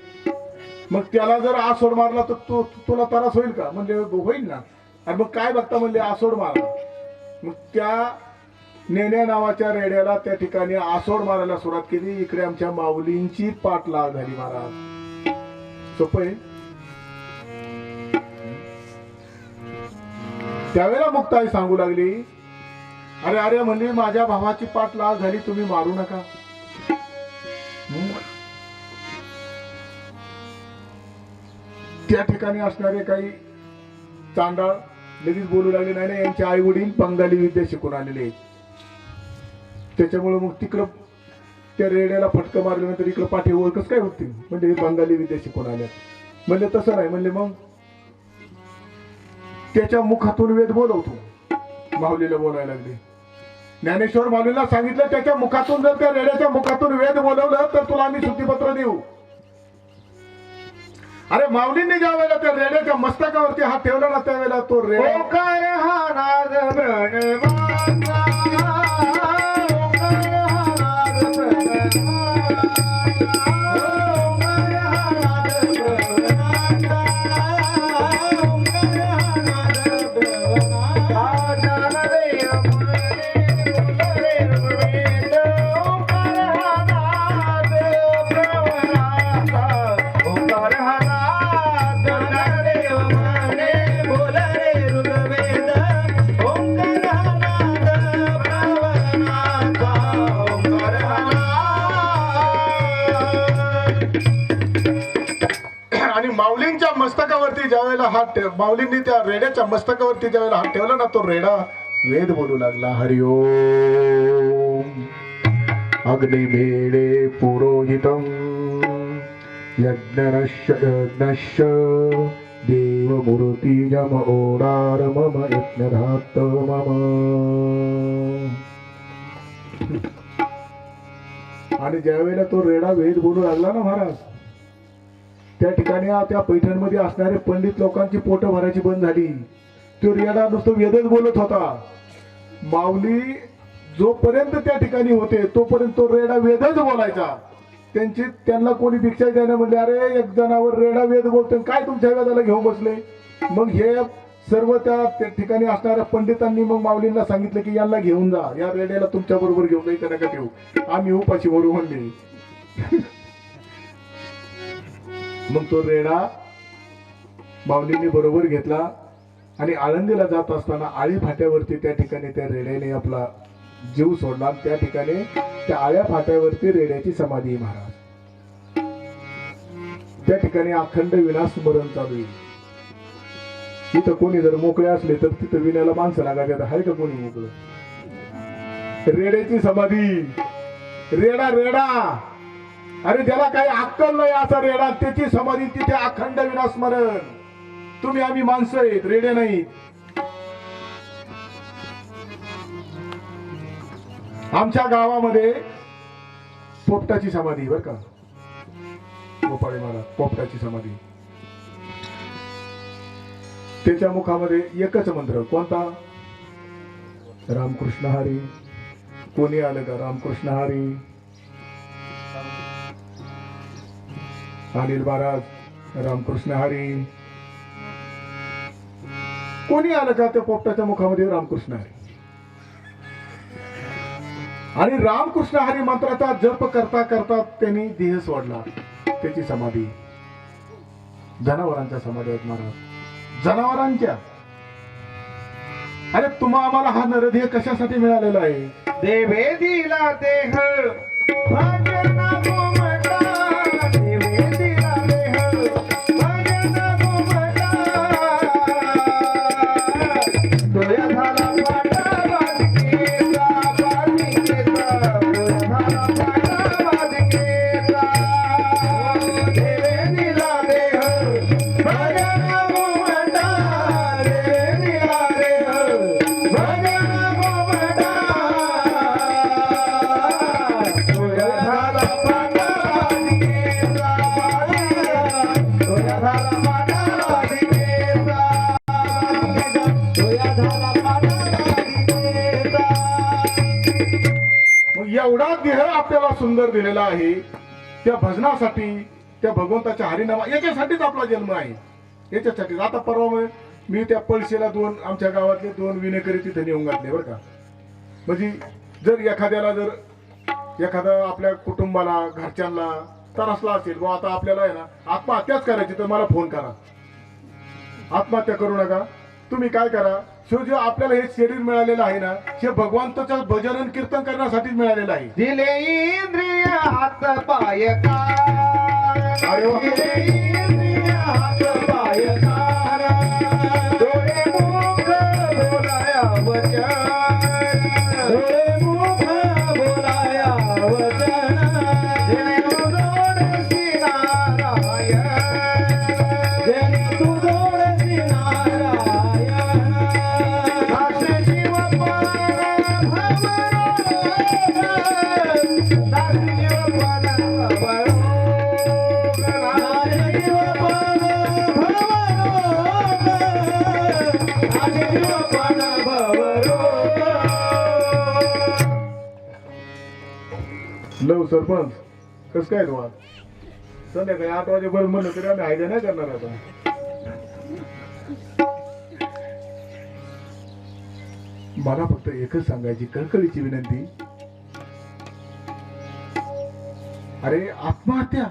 मग त्याला जर आसोड मारला तर तो तुला त्रास होईल का म्हणजे होईल ना. अरे मग काय बघता म्हणले आसोड मारला. मग त्या नेण्या नावाच्या रेड्याला त्या ठिकाणी आसोड मारायला सुरुवात केली. इकडे आमच्या माऊलींची पाठ लाग झाली महाराज. सोपं आहे. त्यावेळेला मुक्ताई सांगू लागली अरे अरे म्हणली माझ्या भावाची पाठ लाल झाली तुम्ही मारू नका. त्या ठिकाणी असणारे काही चांडाळ लगेच बोलू लागले नाही नाही यांचे आई वडील बंगाली विद्या शिकून आलेले आहेत. त्याच्यामुळे मग तिकडं त्या रेड्याला फटकं मारल्यानंतर इकडं पाठी ओळखच काय होती म्हणजे बंगाली विद्या शिकून आल्या. म्हणले तसं नाही म्हणले मग त्याच्या मुखातून वेद बोलवतो. माऊलीला बोलायला लागले. ज्ञानेश्वर माऊलीला सांगितलं त्याच्या मुखातून जर त्या रेड्याच्या मुखातून वेद बोलवलं तर तुला आम्ही शुद्धीपत्र देऊ. अरे माऊलींनी ज्या वेळेला त्या रेड्याच्या मस्तकावरती हात ठेवला ना त्यावेळेला तो रेडा ओंकार हा नाद प्रणवाचा ओंकार हा नाद प्रणवाचा ओंकार हा नाद प्रणवाचा ओंकार हा नाद प्रणवाचा ज्ञानदेव मने वेद ओंकार हा नाद प्रणवाचा ओंकार हा ज्ञानदेव मने बोले ऋग्वेद ओंकार हा नाद वेळेला माऊलींनी त्या रेड्याच्या मस्तकावरती ज्या वेळेला हात ठेवला ना, तो रेडा वेद बोलू लागला. हरिओम अग्निमेळे पुरोहितम यज्ञश्च देवमूर्तिजम ओडार मम यज्ञधात मम. आणि ज्या वेळेला तो रेडा वेद बोलू लागला ना महाराज, त्या ठिकाणी त्या पैठणमध्ये असणारे पंडित लोकांची पोट भरायची बंद झाली. तो रेडा नुसतं वेदच बोलत होता. माऊली जोपर्यंत त्या ठिकाणी होते तोपर्यंत तो रेडा वेदच बोलायचा. त्यांना कोणी भिक्षा द्यायला म्हणले, अरे एक जणावर रेडा वेद बोलतोय, काय तुमच्या वेदाला घेऊन बसले. मग हे सर्व त्या ठिकाणी असणाऱ्या पंडितांनी मग माऊलींना सांगितलं की यांना घेऊन जा, या रेड्याला तुमच्या बरोबर घेऊन जा, इकडे नका ठेवू, आम्ही उपाशी मरू म्हणले. मग तो रेडा माऊलींनी बरोबर घेतला आणि आळंदीला जात असताना आळी फाट्यावरती त्या ठिकाणी त्या रेड्याने आपला जीव सोडला. आणि त्या ठिकाणी त्या आळ्या फाट्यावरती रेड्याची समाधी आहे महाराज. त्या ठिकाणी अखंड विनाश स्मरण चालू आहे. तिथं कोणी जर मोकळे असले तर तिथं विण्याला माणसं लागायचं, आहे का कोणी मोकळं? रेड्याची समाधी, रेडा रेडा, अरे ज्याला काही अक्कल नाही असा रेडा, त्याची समाधी तिथे अखंड विनाश स्मरण. तुम्ही आम्ही माणसं आहेत, रेडे नाही. आमच्या गावामध्ये पोपटाची समाधी बर का, गोपाळे महाराज पोपटाची समाधी. त्याच्या मुखामध्ये एकच मंत्र, कोणता? रामकृष्ण हरी. कोणी आलं का? रामकृष्ण हरी. अनिल महाराज रामकृष्ण हरी. कोणी आलं का त्या पोपटाच्या मुखामध्ये रामकृष्ण हरी. आणि रामकृष्ण हरी मंत्राचा जप करता करता त्यांनी देह सोडला. त्याची समाधी. जनावरांच्या समाधी आहेत महाराज, जनावरांच्या. अरे तुम्हा आम्हाला हा नरदेह कशासाठी मिळालेला आहे? देवे दिला देह भजन गोमटा, देवे दिला देह भजन गोमटा. डोया झाला फाटा बालिकेचा, बालिकेचा डोया झाला फाटा बालिकेचा. देवे दिला देह भजन गोमटा, देवे दिला देह भजन गोमटा. डोया झाला फाटा बालिकेचा, डोया झाला फाटा बालिकेचा, डोया झाला फाटा बालिकेचा. मग एवढा देह आपल्याला सुंदर दिलेला आहे त्या भजनासाठी, त्या भगवंताच्या हरिनामा, याच्यासाठीच आपला जन्म आहे. याच्यासाठीच. आता परवा मी त्या पळशीला आमच्या गावातले 2 विनेकरी तिथे नेऊन घातले बरं का. म्हणजे जर एखादा आपल्या कुटुंबाला घरच्यांना त्रासला असेल, बुवा आता आपल्याला आहे ना आत्महत्याच करायची, तर मला फोन करा. आत्महत्या करू नका. तुम्ही काय करा, जे आपल्याला हे शरीर मिळालेलं आहे ना, हे भगवंताचं भजन आणि कीर्तन करण्यासाठीच मिळालेलं आहे. दिले इंद्रिय हात पाय कार, अरे वा. दिले इंद्रिय हात पाय कार, डोळे मुख बोलाया वचन, डोळे मुख बोलाया वचन. जेणे तुझोडसी नारायण, जेणे तुझोडसी नारायण. दास जीव पण भवरोग, दास जीव पण भवरोग, दास जीव पण भवरोग, दास जीव पण भवरोग. लव सरपंच कस काय तुम्हाला संध्याकाळी 8 वाजेपर्यंत म्हणलं तरी आम्ही हायदे नाही करणार आता. मला फक्त एकच सांगायची कळकळीची विनंती, अरे आत्महत्या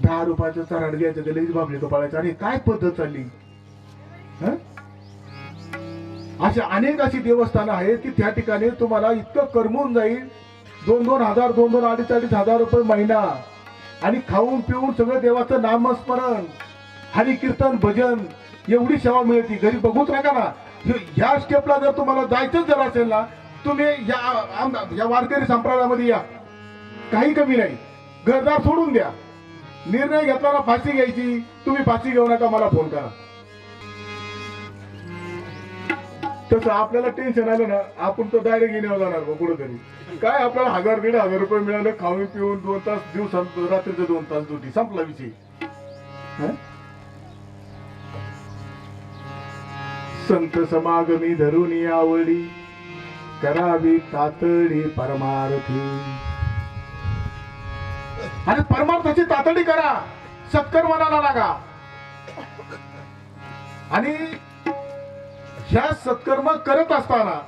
10 रुपयाचं चराड घ्यायचं, ते लगेच बाबली कपाळायचं. अरे काय पद्धत चालली? अशी अनेक अशी देवस्थानं आहेत की त्या ठिकाणी तुम्हाला इतकं करमून जाईल, 2-2 हजार, 2-2, 2.5-2.5 हजार रुपये महिना, आणि खाऊन पिऊन सगळं देवाचं नामस्मरण. हरी कीर्तन भजन एवढी सेवा मिळते घरी बघूच नका ना. ह्या स्टेपला जर तुम्हाला जायचंच जर असेल ना, तुम्ही या वारकरी संप्रदायामध्ये या, काही कमी नाही. घरदार सोडून द्या. निर्णय घेतला ना फाशी घ्यायची, तुम्ही फाशी घेऊ नका, मला फोन करा. तसं आपल्याला टेन्शन आलं ना, आपण तो डायरेक्ट येण्यावर जाणार मग कुठंतरी. काय आपल्याला 1000-1500 रुपये मिळाले, खाऊन पिऊन 2 तास दिवसात, रात्रीचे 2 तास ड्युटी, संपला विषय. हं? संत समागमी धरून आवडी, करावी तातडी परमार्थी. आणि परमार्थाची तातडी करा, सत्कर्माला लागा. आणि ह्या सत्कर्म करत असताना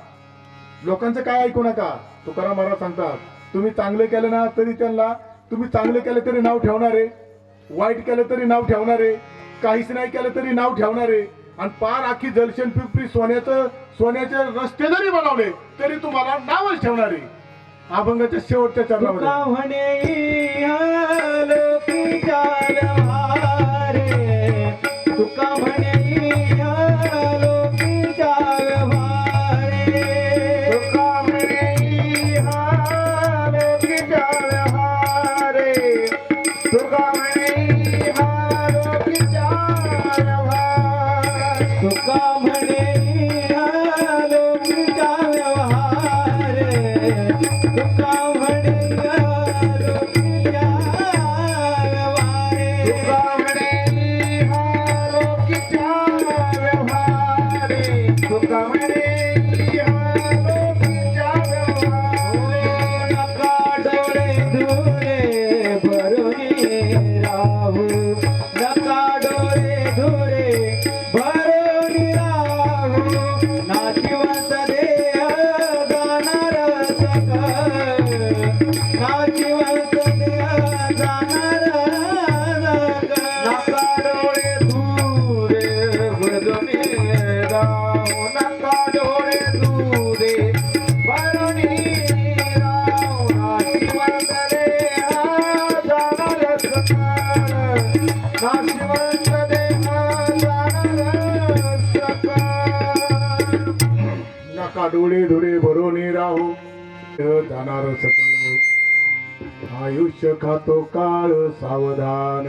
लोकांचं काय ऐकू नका. तुकाराम महाराज सांगतात, तुम्ही चांगले केलं ना तरी त्यांना, तुम्ही चांगले केलं तरी नाव ठेवणारे, वाईट केलं तरी नाव ठेवणारे, काहीच नाही केलं तरी नाव ठेवणारे, आणि पार आखी जलशन पिंपरी सोन्याचे रस्ते जरी बनवले तरी तुम्हाला नावच ठेवणारे. अभंगाच्या शेवटच्या चरणामध्ये तुका म्हणे ह्या लोकीच्या व्यवहारे, तुका म्हणे ह्या लोकीच्या व्यवहारे, तुका म्हणे ह्या लोकीच्या व्यवहारे, तुका म्हणे ह्या लोकीच्या व्यवहारे, तुका म्हणे ह्या लोकीच्या व्यवहारे, तुका म्हणे ह्या लोकीच्या व्यवहारे, तुका म्हणे ह्या लोकीच्या व्यवहारे, तुका म्हणे ह्या लोकीच्या व्यवहारे. नका डोळे धुरे भरून राहू, नका डोळे धुरे भरून राहू, नाशिवंत देह जाणार सकळ, नाशिवंत देह जाणार सकळ. नका डोळे धुरे भरून राहू, नका डोळे धुरे भरून राहू, नाशिवंत देह जाणार सकळ, नाशिवंत देह जाणार सकळ. नका डोळे धुरे भरून राहू, जाणार सकळ. आयुष्य खातो काळ सावधान.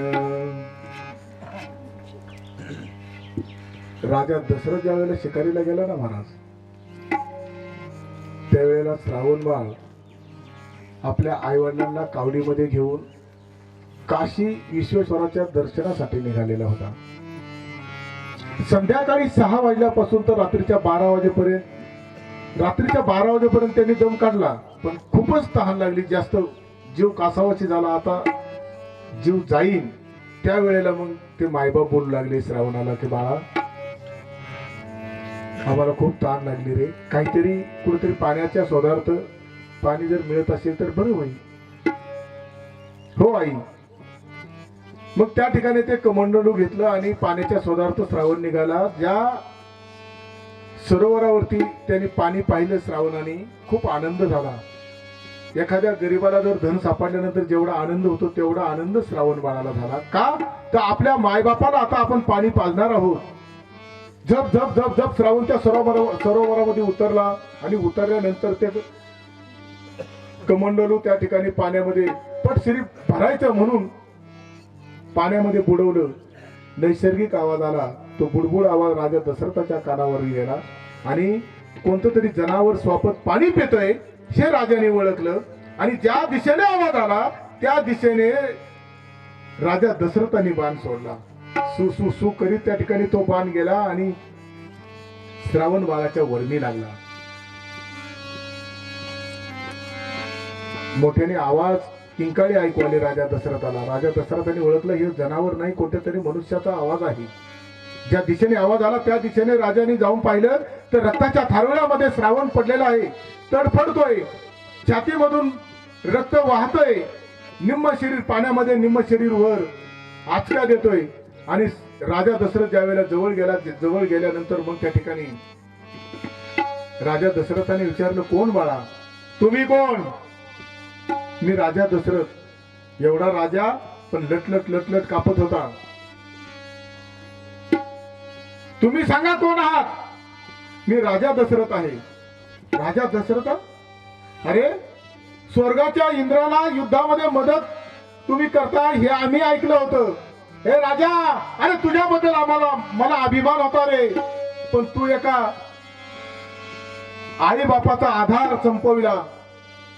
राजा दशरथ ज्या वेळेला शिकारीला गेला ना महाराज, त्यावेळेला श्रावणबाळ आपल्या आईवडिलांना कावडीमध्ये घेऊन काशी विश्वेश्वराच्या दर्शनासाठी निघालेला होता. संध्याकाळी 6 वाजल्यापासून तर रात्रीच्या 12 वाजेपर्यंत त्यांनी दम काढला. पण खूपच तहान लागली, जास्त जीव कासावाची झाला, आता जीव जाईन. त्यावेळेला मग ते मायबाप बोलू लागले श्रावणाला की बाळा, आम्हाला खूप तहान लागली रे, काहीतरी कुठेतरी पाण्याच्या शोधार्थ पाणी जर मिळत असेल तर बरं होईल. हो आई. मग त्या ठिकाणी ते कमंडलू घेतलं आणि पाण्याच्या शोधार्थ श्रावण निघाला. ज्या सरोवरावरती त्यांनी पाणी पाहिलं श्रावणाने, खूप आनंद झाला. एखाद्या गरीबाला जर धन सापडल्यानंतर जेवढा आनंद होतो तेवढा आनंद श्रावण बाळाला झाला. का तर आपल्या मायबापाला आता आपण पाणी पाजणार आहोत. झप झप झप झप श्रावण त्या सरोवरामध्ये उतरला आणि उतरल्यानंतर ते कमंडलू त्या ठिकाणी पाण्यामध्ये पटशिरी भरायचं म्हणून पाण्यामध्ये बुडवलं. नैसर्गिक आवाज आला. तो बुडबुड आवाज राजा दशरथाच्या कानावर गेला आणि कोणतं तरी जनावर स्वापत पाणी पितोय हे राजाने ओळखलं. आणि ज्या दिशेने आवाज आला त्या दिशेने राजा दशरथाने बाण सोडला. सु सु सु करीत त्या ठिकाणी तो बाण गेला आणि श्रावण बाळाच्या वर्मी लागला. मोठ्याने आवाज किंकाळी ऐकू आले राजा दशरथाला. राजा दशरथाने ओळखलं हे जनावर नाही, कोणत्या तरी मनुष्याचा आवाज आहे. ज्या दिशेने आवाज आला त्या दिशेने राजाने जाऊन पाहिलं तर रक्ताच्या थारोळ्यामध्ये श्रावण पडलेला आहे, तडफडतोय, छातीमधून रक्त वाहतोय, निम्म शरीर पाण्यामध्ये निम्म शरीर वर आचका देतोय. आणि राजा दशरथ ज्यावेळेला जवळ गेल्यानंतर मग त्या ठिकाणी राजा दशरथाने विचारलं, कोण बाळा, तुम्ही कोण? मी राजा दशरथ. एवढा राजा पण लटलट लटलट कापत होता. तुम्ही सांगा कोण आहात? मी राजा दशरथ आहे. राजा दशरथ? अरे स्वर्गाच्या इंद्राला युद्धामध्ये मदत तुम्ही करता हे आम्ही ऐकलं होतं. हे राजा, अरे तुझ्याबद्दल मला अभिमान होता रे. पण तू एका आई बापाचा आधार संपविला.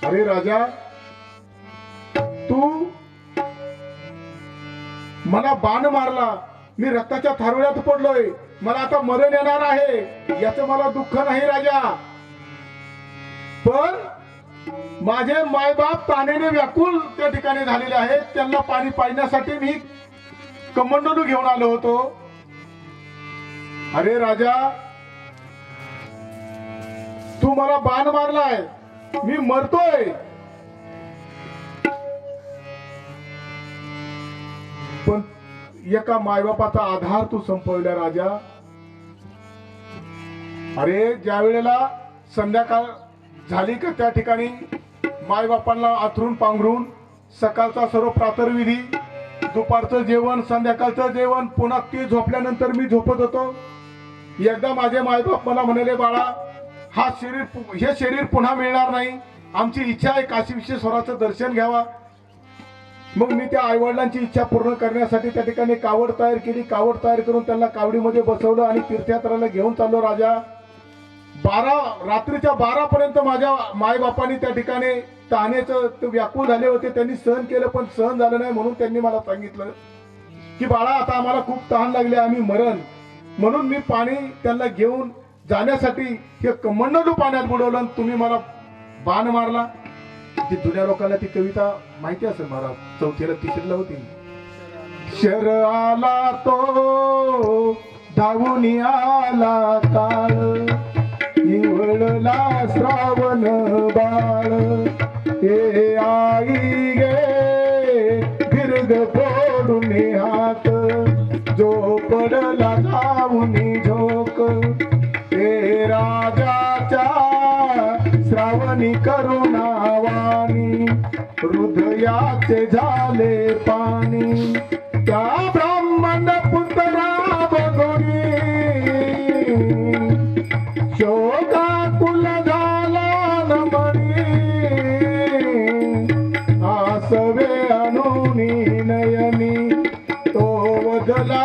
अरे राजा, तू मला बाण मारला, मी रक्ताच्या थारोळ्यात पडलोय, मला आता मरण येणार आहे, याचं मला दुःख नाही राजा. पण माझे मायबाप तानेने व्याकुळ त्या ठिकाणी झालेले आहेत. त्यांना पाणी पाजण्यासाठी मी कमंडलू घेऊन आलो होतो. अरे राजा, तू मला बाण मारलाय, मी मरतोय. पण एका मायबापाचा आधार तू संपवला राजा. अरे ज्या वेळेला संध्याकाळ झाली का त्या ठिकाणी मायबापांना आथरून पांघरून सकाळचा सर्व प्रातर्विधी, दुपारचं जेवण, संध्याकाळचं जेवण, पुन्हा ती झोपल्यानंतर मी झोपत होतो. एकदा माझे मायबाप मला म्हणाले, बाळा हे शरीर पुन्हा मिळणार नाही, आमची इच्छा आहे काशी विश्वेश्वराचं दर्शन घ्यावा. मग मी त्या आईवडिलांची इच्छा पूर्ण करण्यासाठी त्या ठिकाणी कावड तयार केली. कावड तयार करून त्यांना कावडीमध्ये बसवलं आणि तीर्थयात्रेला घेऊन चाललो राजा. रात्रीच्या 12 पर्यंत माझ्या मायबापांनी त्या ठिकाणी तहानेचं ते व्याकुळ झाले होते. त्यांनी सहन केलं, पण सहन झालं नाही. म्हणून त्यांनी मला सांगितलं की बाळा, आता आम्हाला खूप तहान लागली, आम्ही मरण. म्हणून मी पाणी त्यांना घेऊन जाण्यासाठी हे कमंडलू पाण्यात बुडवलं आणि तुम्ही मला बाण मारला. ती जुन्या लोकांना ती कविता माहिती असेल, मला 4थीला 3रीला होती. शर आला तो धावून आला काळ, निवळला श्रावण बाळ. हे आई गे दीर्घ फोडून हात, जो पडला जाऊन झोक. हे राजाच्या श्रावणी करुणावाणी, हृदयाचे झाले पाणी. त्या ब्राह्मण पुत्रा बघुनी शोकाकुल झाला नमणी. आसवे अनुनी नयनी, तो वदला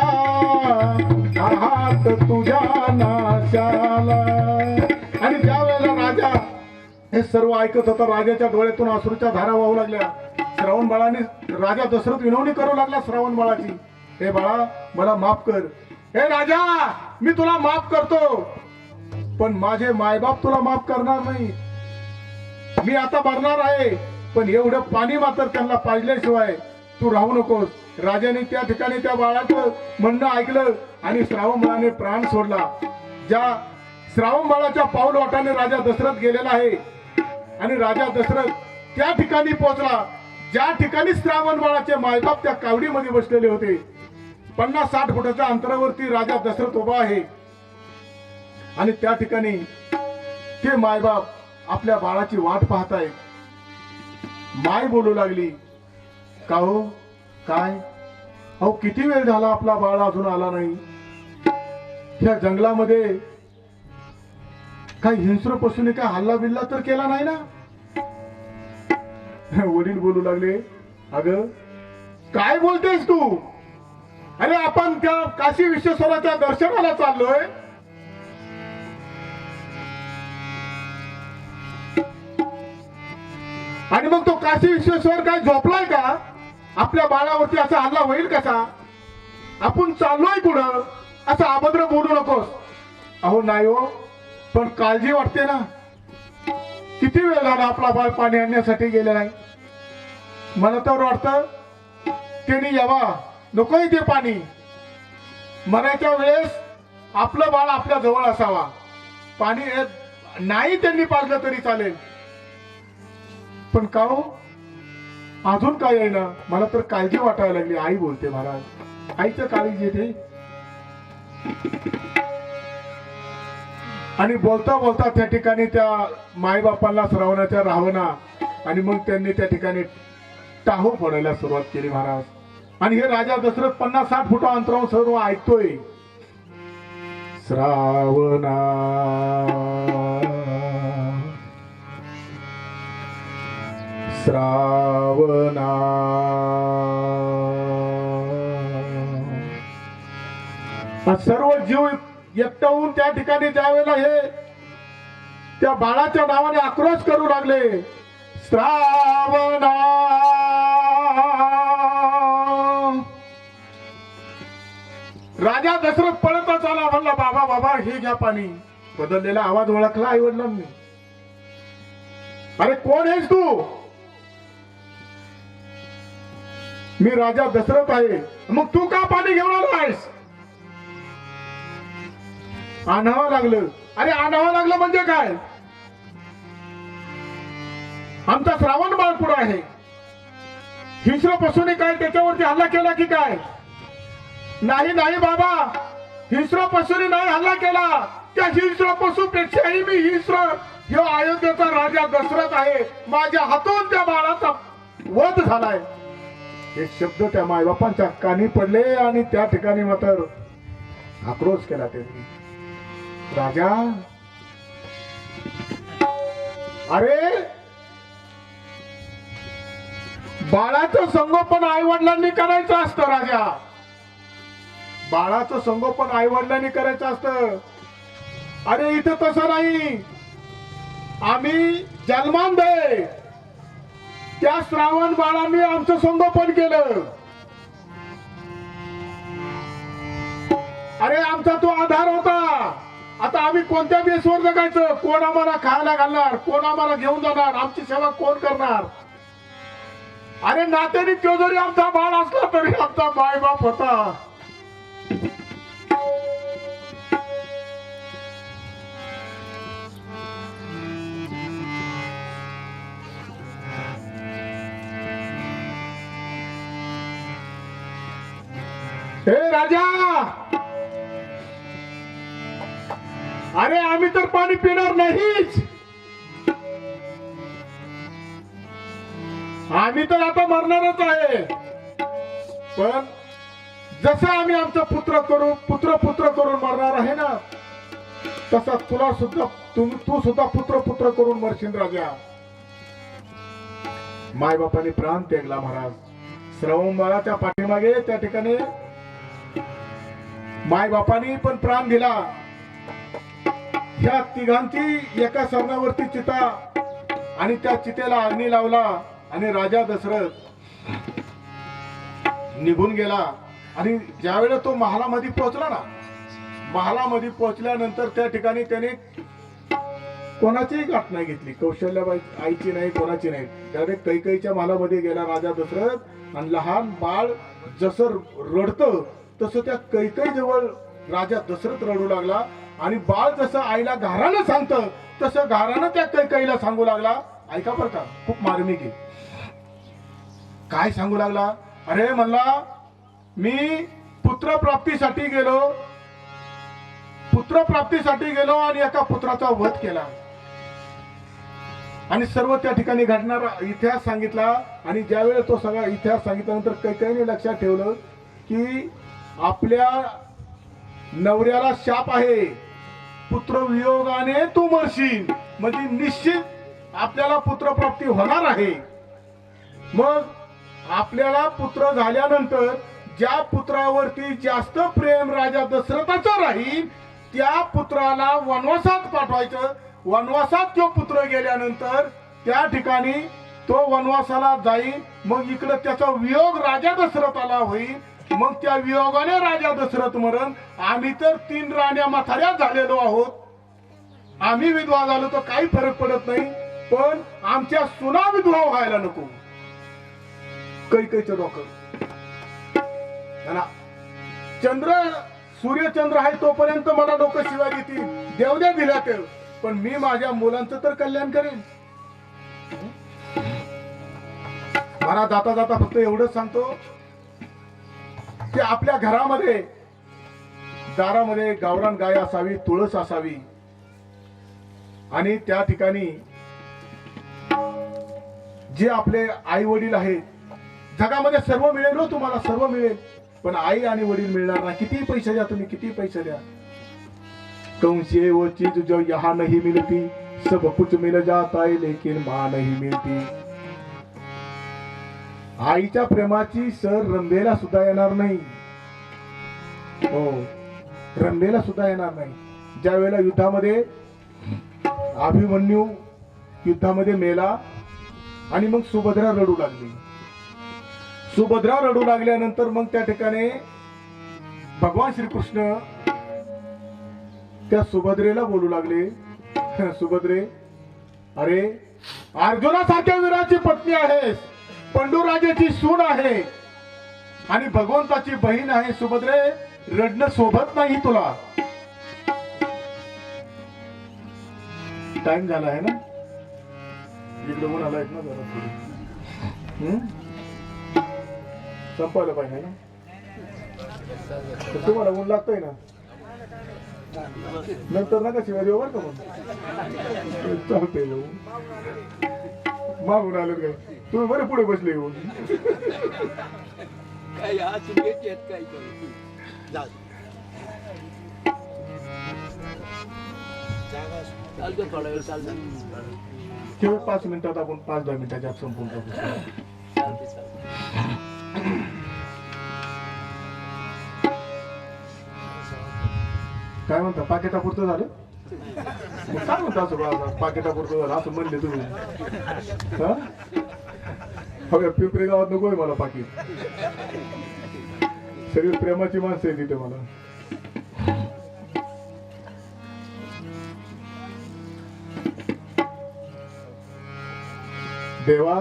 हात तुझ्या नाशाला. आणि ज्या वेळेला राजा हे सर्व ऐकत होता, राजाच्या डोळ्यातून अश्रूच्या धारा वाहू लागल्या. श्रावण बाळाने राजा दशरथ विनवणी करू लागला श्रावण बाळाची, हे बाळा मला माफ कर. हे राजा, मी तुला माफ करतो, पण माझे मायबाप तुला माफ करणार नाही. मी आता मरणार आहे, पण एवढं पाणी मात्र त्यांना पाजल्याशिवाय तू राहू नकोस. राजाने त्या ठिकाणी त्या बाळाचं म्हणणं ऐकलं आणि श्रावण बाळाने प्राण सोडला. ज्या श्रावण बाळाच्या पाऊल वाटाने राजा दशरथ गेलेला आहे आणि राजा दशरथ त्या ठिकाणी पोहोचला ज्या ठिकाणी श्रावण बाळाचे मायबाप त्या कावडीमध्ये बसलेले होते. 50-60 फुटाच्या अंतरावरती राजा दशरथ उभा आहे आणि त्या ठिकाणी ते मायबाप आपल्या बाळाची वाट पाहताय. माय बोलू लागली, का हो, काय अहो, किती वेळ झाला आपला बाळ अजून आला नाही. ह्या जंगलामध्ये काही हिंस्र पशूने काय हल्ला बिल्ला तर केला नाही ना. वडील बोलू लागले, अगं काय बोलतेस तू? अरे आपण त्या काशी विश्वेश्वराच्या दर्शनाला चाललोय. आणि मग तो काशी विश्वेश्वर काय झोपलाय का? आपल्या बाळावरती असा हल्ला होईल कसा? आपण चाललोय कुठं? असं अभद्र बोलू नकोस. अहो नाही हो, पण काळजी वाटते ना. किती वेळ झाला आपला बाळ पाणी आणण्यासाठी गेलेला आहे. मला तर वाटतं त्यांनी यावा, नकोय ते पाणी. मरायच्या वेळेस आपलं बाळ आपल्या जवळ असावा. पाणी नाही त्यांनी पाजलं तरी चालेल, पण का हो अजून काय आहे ना. मला तर काळजी वाटायला लागली. आई बोलते महाराज, आईचं काळजी येते. आणि बोलता बोलता त्या ठिकाणी त्या मायबापांना श्रावणाच्या रावणा आणि मग त्यांनी त्या ठिकाणी टाहू फोडायला सुरुवात केली महाराज. आणि हे राजा दशरथ 50-60 फुटा अंतरावर सर्व ऐकतोय. श्रावणा श्रावणा हा सर्व जीव एकटावून त्या ठिकाणी ज्यावेळेला हे त्या बाळाच्या नावाने आक्रोश करू लागले, श्रावणा राजा दशरथ पळतच आला, म्हणला बाबा बाबा हे घ्या पाणी. बदललेला आवाज ओळखला आई वडिलांनी. अरे कोण आहेस तू? मी राजा दशरथ आहे. मग तू का पाणी घेऊन आलायस? आणावं लागलं. अरे आणावं लागलं म्हणजे काय? आमचा श्रावण बाळ पुढे आहे. हिंस्रपशूने काय त्याच्यावरती हल्ला केला की काय? नाही नाही बाबा, हिंस्रपशूने नाही हल्ला केला. त्या हिंस्रपशूपेक्षाही मी हिंस्र ह्यो अयोध्येचा राजा दशरथ आहे. माझ्या हातून त्या बाळाचा वध झालाय. हे शब्द त्या मायबापांच्या कानी पडले आणि त्या ठिकाणी मात्र आक्रोश केला त्यांनी. राजा, अरे बाळाचं संगोपन आई वडिलांनी करायचं असतं. राजा, बाळाचं संगोपन आई वडिलांनी करायचं असतं. अरे इथं तसं नाही. आम्ही जन्मांधे त्या श्रावण बाळांनी आमचं संगोपन केलं. अरे आमचा तो आधार होता. आता आम्ही कोणत्या बेसवर जगायचं? कोण आम्हाला खायला घालणार? कोण आम्हाला घेऊन जाणार? आमची सेवा कोण करणार? अरे नात्याने तो जरी आमचा बाळ असला तरी आमचा मायबाप होता. हे राजा, अरे आम्ही तर पाणी पिणार नाहीच. आम्ही तर आता मरणारच आहे. पण जसं आम्ही आमचं पुत्र करून मरणार आहे ना, तसा तुला सुद्धा तू सुद्धा पुत्र करून मरशील. राजा, मायबापाने प्राण त्यागला महाराज. श्रावण बाळाच्या पाठीमागे त्या ठिकाणी मायबापानी पण प्राण दिला. ह्या तिघांची एका सरणावरती चिता आणि त्या चितेला अग्नी लावला आणि राजा दशरथ निघून गेला. आणि ज्यावेळेला तो महालामध्ये पोहोचला ना, महालामध्ये पोहोचल्यानंतर त्या ठिकाणी त्याने कोणाचीही गाठ नाही घेतली. कौशल्याबाई आईची नाही, कोणाची नाही. डायरेक्ट कैकेयीच्या महालामध्ये गेला राजा दशरथ. आणि लहान बाळ जसं रडतं तसं त्या कैकेयी जवळ राजा दशरथ रडू लागला. आणि बाळ जसं आईला घारानं सांगतं तसं घारानं त्या कैकेयीला सांगू लागला. ऐका बरं का, खूप मार्मिक आहे. काय सांगू लागला? अरे म्हणला, मी पुत्रप्राप्तीसाठी गेलो आणि एका पुत्राचा वध केला. आणि सर्व त्या ठिकाणी घडणारा इतिहास सांगितला. आणि ज्यावेळेस तो सगळा इतिहास सांगितल्यानंतर कैकेयीने लक्षात ठेवलं की आपल्या नवऱ्याला शाप आहे, पुत्र वियोगाने तू मरशील. म्हणजे निश्चित आपल्याला पुत्रप्राप्ती होणार आहे. मग आपल्याला पुत्र झाल्यानंतर ज्या पुत्रावरती जास्त प्रेम राजा दशरथाचं राहील त्या पुत्राला वनवासात पाठवायचं. वनवासात तो पुत्र गेल्यानंतर त्या ठिकाणी तो वनवासाला जाईल. मग इकडे त्याचा वियोग राजा दशरथाला होईल. मग त्या वियोगाने राजा दशरथ मरण. आम्ही तर 3 राण्या म्हाताऱ्या झालेलो आहोत. आम्ही विधवा झालो तर काही फरक पडत नाही, पण आमच्या सुना विधवा व्हायला नको. कैकेयीचं डोकं सूर्यचंद्र आहे तोपर्यंत मला लोक शिवाय देतील, देवद्या दिल्या ते, पण मी माझ्या मुलांचं तर कल्याण करेन. मला जाता जाता फक्त एवढंच सांगतो की आपल्या घरामध्ये दारामध्ये गावरान गाय असावी, तुळस असावी. आणि त्या ठिकाणी जे आपले आई वडील आहेत, जगामध्ये सर्व मिळेल हो, तुम्हाला सर्व मिळेल, पण आई आणि वडील मिळणार नाही. किती पैसे द्या तुम्ही, किती पैसे द्या. कंसे वो चीज जो यहाँ नहीं मिलती, सब कुछ मिल जाता है लेकिन माँ नहीं मिलती. आईच्या प्रेमाची सर रंभेला सुद्धा येणार नाही. हो, रंभेला सुद्धा येणार नाही. ज्या वेळेला युद्धामध्ये अभिमन्यू युद्धामध्ये मेला आणि मग सुभद्रा रडू लागली. सुभद्रा रडू लागल्यानंतर मग त्या ठिकाणी भगवान श्रीकृष्ण त्या सुभद्रेला बोलू लागले, सुभद्रे, अरे अर्जुनासारख्या वीराची पत्नी आहेस, पंडूराजाची सून आहे आणि भगवंताची बहीण आहे. सुभद्रे, रडणं सोबत नाही तुला. टाइम झाला आहे ना, इकडे ऊन आलाय ना जरा थोडी. संपवलं पाहिजे ना, तुम्हाला ऊन लागतंय ना, नंतर नका शिवाय देऊ बरं का. मग चालतंय मागून आलं काय तुम्ही बरे पुढे बसले येऊन. केवळ 5 मिनिटात आपण 5-10 मिनिटाच्या आत संपून टाकू. काय म्हणता, पाकिटापुरतं झालं? मग काय म्हणता असं बाबा, पाकिटापुरतं झालं असं म्हणले तुम्ही? हवे पिंपरी गावात नकोय मला पाकिट. सगळी प्रेमाची माणसं आहे तिथे मला. देवा,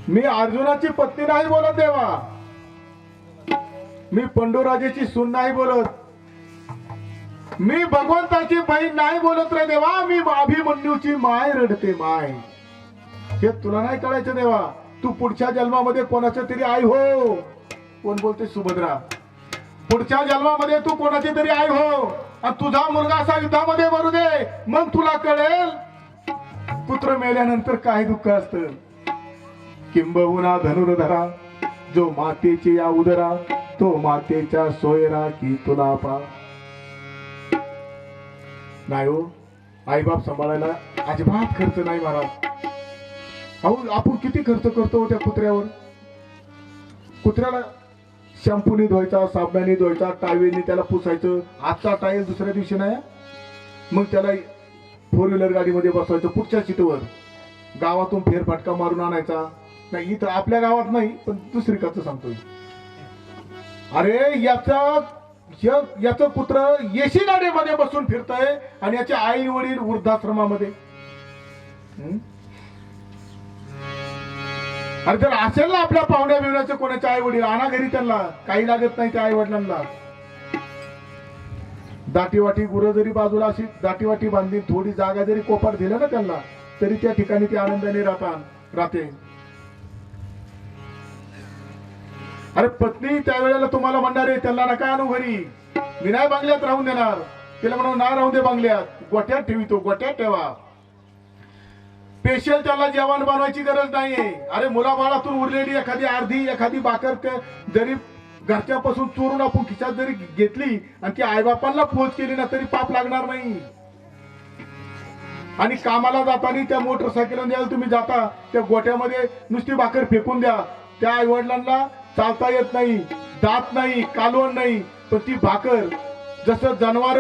मी अर्जुनाची पत्नी नाही बोलत देवा, मी पंडूराजेची सून नाही बोलत, मी भगवंताची बहीण नाही बोलत रे देवा, मी अभिमन्यूची माय रडते माय. हे तुला नाही कळायचं देवा. तू पुढच्या जन्मामध्ये कोणाच्या तरी आई हो. कोण बोलते? सुभद्रा. पुढच्या जन्मामध्ये तू कोणाची तरी आई हो आणि तुझा मुलगा असा युद्धामध्ये मरू दे, मग तुला कळेल पुत्र मेल्यानंतर काय दुःख असतं. किंबहुना धनुर्धरा, जो मातेची या उदरा, तो मातेच्या सोयरा की तुला पा. नाही हो, आईबाप सांभाळायला अजिबात खर्च नाही महाराज. अहो, आपण किती खर्च करतो त्या कुत्र्यावर. कुत्र्याला शॅम्पूने धुवायचा, साबणाने धुवायचा, टावेलने त्याला पुसायचं. आजचा टाईल दुसऱ्या दिवशी नाही, मग त्याला 4 व्हीलर गाडीमध्ये बसवायचं पुढच्या सीटवर, गावातून फेरफटका मारून आणायचा. नाही, इथं आपल्या गावात नाही पण दुसरीकडचं सांगतोय. अरे याचं कुत्र एसी गाडीमध्ये बसून फिरतय आणि याचे आई वडील वृद्धाश्रमामध्ये. अरे जर असेल ना आपल्या पाहुण्या बिवण्याचे कोणाचे आई वडील, आणा घरी, त्यांना काही लागत नाही त्या आई वडिलांना. दाटीवाटी गुरं जरी बाजूला अशी दाटीवाटी बांधली, थोडी जागा जरी कोपाट दिलं ना त्यांना, तरी त्या ठिकाणी ते आनंदाने राहते. अरे पत्नी त्यावेळेला तुम्हाला म्हणणार आहे त्यांना नका आणू घरी, मी नाही बंगल्यात राहून देणार. तिला म्हणून नाही राहून दे बंगल्यात, गोट्यात ठेवितो, गोट्यात ठेवा. स्पेशल त्याला जेवण बनवायची गरज नाहीये. अरे मुलाबाळातून उरलेली एखादी अर्धी एखादी भाकर जरी घरच्यापासून चोरून आपण खिशात जरी घेतली आणि ती आईबापांना पोच केली ना, तरी पाप लागणार नाही. आणि कामाला जाताना त्या मोटरसायकल द्यायला तुम्ही जाता, त्या गोट्यामध्ये नुसती भाकर फेकून द्या. त्या आई वडिलांना चालता येत नाही, दात नाही, कालवण नाही, पण ती भाकर जसं जनावर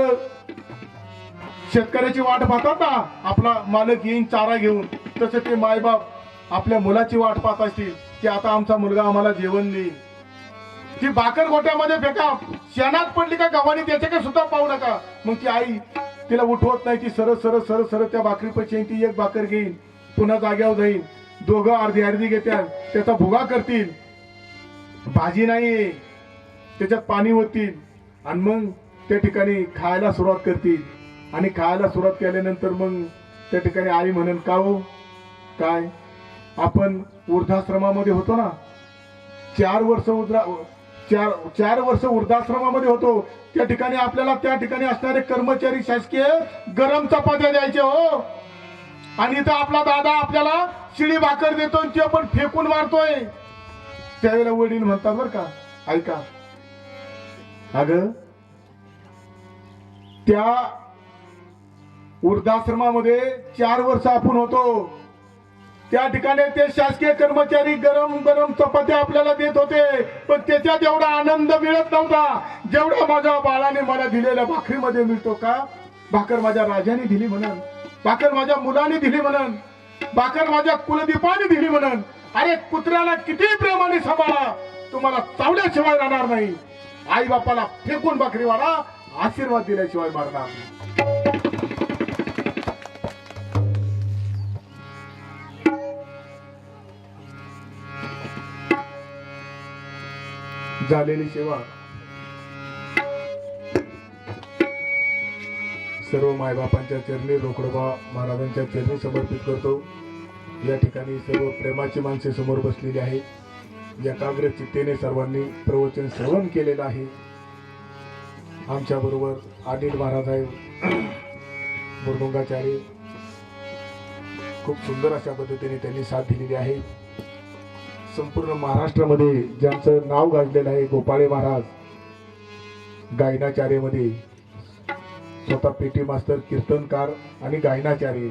शेतकऱ्याची वाट पाहतात ना, आपला मालक येईन चारा घेऊन, तसं ते मायबाप आपल्या मुलाची वाट पाहत असतील की आता आमचा मुलगा आम्हाला जेवण देईल. ती भाकर गोट्यामध्ये फेका, शेणात पडली का गव्हाणी त्याच्याकडे सुद्धा पाहू नका. मग ती आई तिला उठवत नाही, ती सरळ सरळ सरळ सरळ त्या भाकरी पैसे ती एक भाकर घेईल, पुन्हा जाग्यावर जाईल, दोघं अर्धी अर्धी घेत्या, त्याचा भुगा करतील, भाजी नाही त्याच्यात पाणी होतील आणि मग त्या ठिकाणी खायला सुरुवात करतील. आणि खायला सुरुवात केल्यानंतर मग त्या ठिकाणी आई म्हणेल, का हो काय आपण वृद्धाश्रमामध्ये होतो ना, 4 वर्ष वृद्धाश्रमामध्ये होतो, त्या ठिकाणी आपल्याला त्या ठिकाणी असणारे कर्मचारी शासकीय गरम चपात्या द्यायचे हो. आणि इथं आपला दादा आपल्याला शिळी भाकर देतो, ती आपण फेकून मारतोय. त्यावेळेला वडील म्हणतात बरं का, ऐका, अगं त्या वृद्धाश्रमामध्ये 4 वर्ष आपण होतो. त्या ठिकाणी ते शासकीय कर्मचारी गरम गरम चपात्या आपल्याला देत होते, पण त्याच्यात एवढा आनंद मिळत नव्हता जेवढा माझ्या बाळाने मला दिलेल्या भाकरीमध्ये मिळतो. का? भाकर माझ्या राजाने दिली म्हणून, भाकर माझ्या मुलाने दिली म्हणून, भाकर माझ्या कुलदीपाने दिली म्हणून. अरे कुत्र्याला किती प्रेमाने सांभाळा, तुम्हाला चावल्याशिवाय राहणार नाही. आई बापाला फेकून भाकरी वाढा, आशीर्वाद दिल्याशिवाय मारणार नाही. झालेली सेवा सर्व मायबापांच्या चरणी, रोकडोबा महाराजांच्या चरणी समर्पित करतो. या ठिकाणी सर्व प्रेमाची माणसे समोर बसलेली आहेत. एकाग्र चित्तेने सर्वांनी प्रवचन श्रवण केलेलं आहे. आमच्या बरोबर अनिल महाराज आहे, मृदुंगाचार्य. खूप सुंदर अशा पद्धतीने त्यांनी साथ दिलेली आहे. संपूर्ण महाराष्ट्रामध्ये ज्यांचं नाव गाजलेलं आहे, गोपाळे महाराज गायनाचार्यामध्ये स्वतः पेटी मास्तर, कीर्तनकार आणि गायनाचार्य.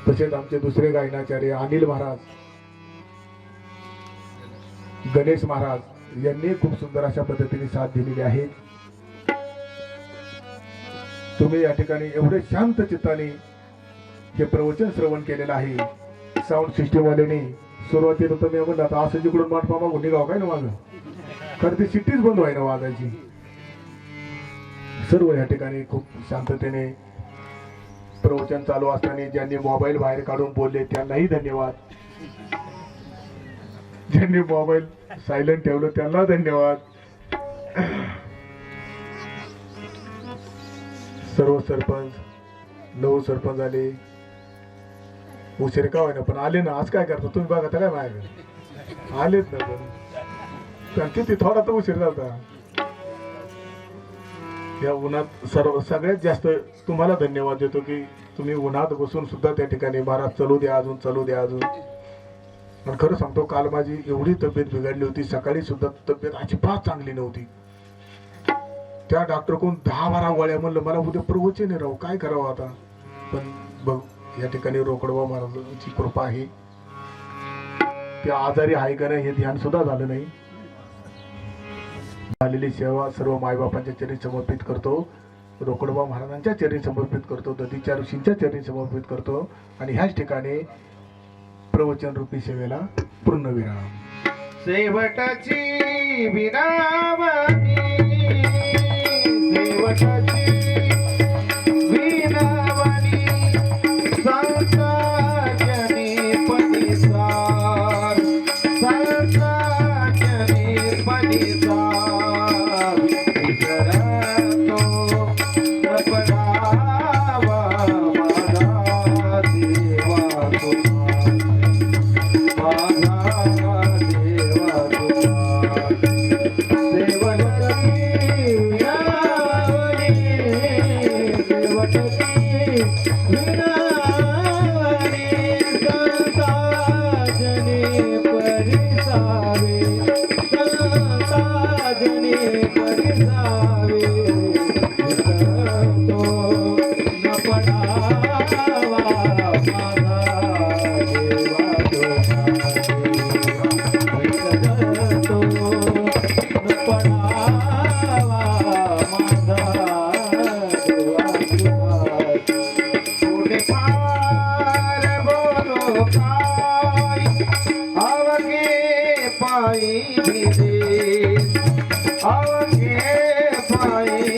तसेच आमचे दुसरे गायनाचार्य अनिल महाराज, गणेश महाराज यांनी खूप सुंदर अशा पद्धतीने साथ दिलेली आहे. तुम्ही या ठिकाणी एवढे शांत चित्ताने हे प्रवचन श्रवण केलेलं आहे. साऊंड सिस्टीम वाल्याने सुरुवातीला तर मी म्हणलं आता असं जिकडून माठ मामा गुन्हे गाव काय ना माझं, खरं ती सिटीच बंद व्हाय ना वाजायची. सर्व या ठिकाणी खूप शांततेने प्रवचन चालू असताना ज्यांनी मोबाईल बाहेर काढून बोलले त्यांनाही धन्यवाद. ज्यांनी मोबाईल सायलेंट ठेवलं त्यांना धन्यवाद. सर्व सरपंच, नऊ सरपंच आले, उशीर का होईना पण आले ना. आज काय करतो तुम्ही बघा, त्याला माझ्याकडे आलेच ना, पण किती थोडा तर उशीर झाला. या उन्हात सगळ्यात जास्त तुम्हाला धन्यवाद देतो की तुम्ही उन्हात बसून सुद्धा त्या ठिकाणी महाराज चालू द्या अजून, चालू द्या अजून. आणि खरं सांगतो, काल माझी एवढी तब्येत बिघडली होती, सकाळी सुद्धा तब्येत अजिबात चांगली नव्हती. त्या डॉक्टर कोण 10-12 गोळ्या, म्हणलं मला उद्या प्रवचन आहे राहू, काय करावं आता. पण बघ या ठिकाणी रोकडोबा महाराजांची कृपा आहे. त्या आजारी आहे का नाही हे ध्यान सुद्धा झालं नाही. झालेली सेवा सर्व मायबापांच्या चरणी समर्पित करतो, रोकडोबा महाराजांच्या चरणी समर्पित करतो, दधीच्या ऋषींच्या चरणी समर्पित करतो. आणि ह्याच ठिकाणी प्रवचन रूपी सेवेला पूर्णविराम. शेवटाची विरामनी, शेवटाची विरामनी, संताजनी पदिसार, संताजनी पदिसार, विसरतो न पडावा माझा देवा तुम्हा, माझा देवा तुम्हा. शेवटची विरामनी, शेवटची विरामनी, संताजनी परिसावे, संताजनी परिसावे, विसरतो न पडावा माझा देवा तुम्हा, विसरतो न पडावा माझा देवा तुम्हा. थोडे फार बोलो काय, अवघे पायी भिजे, अवघे पायी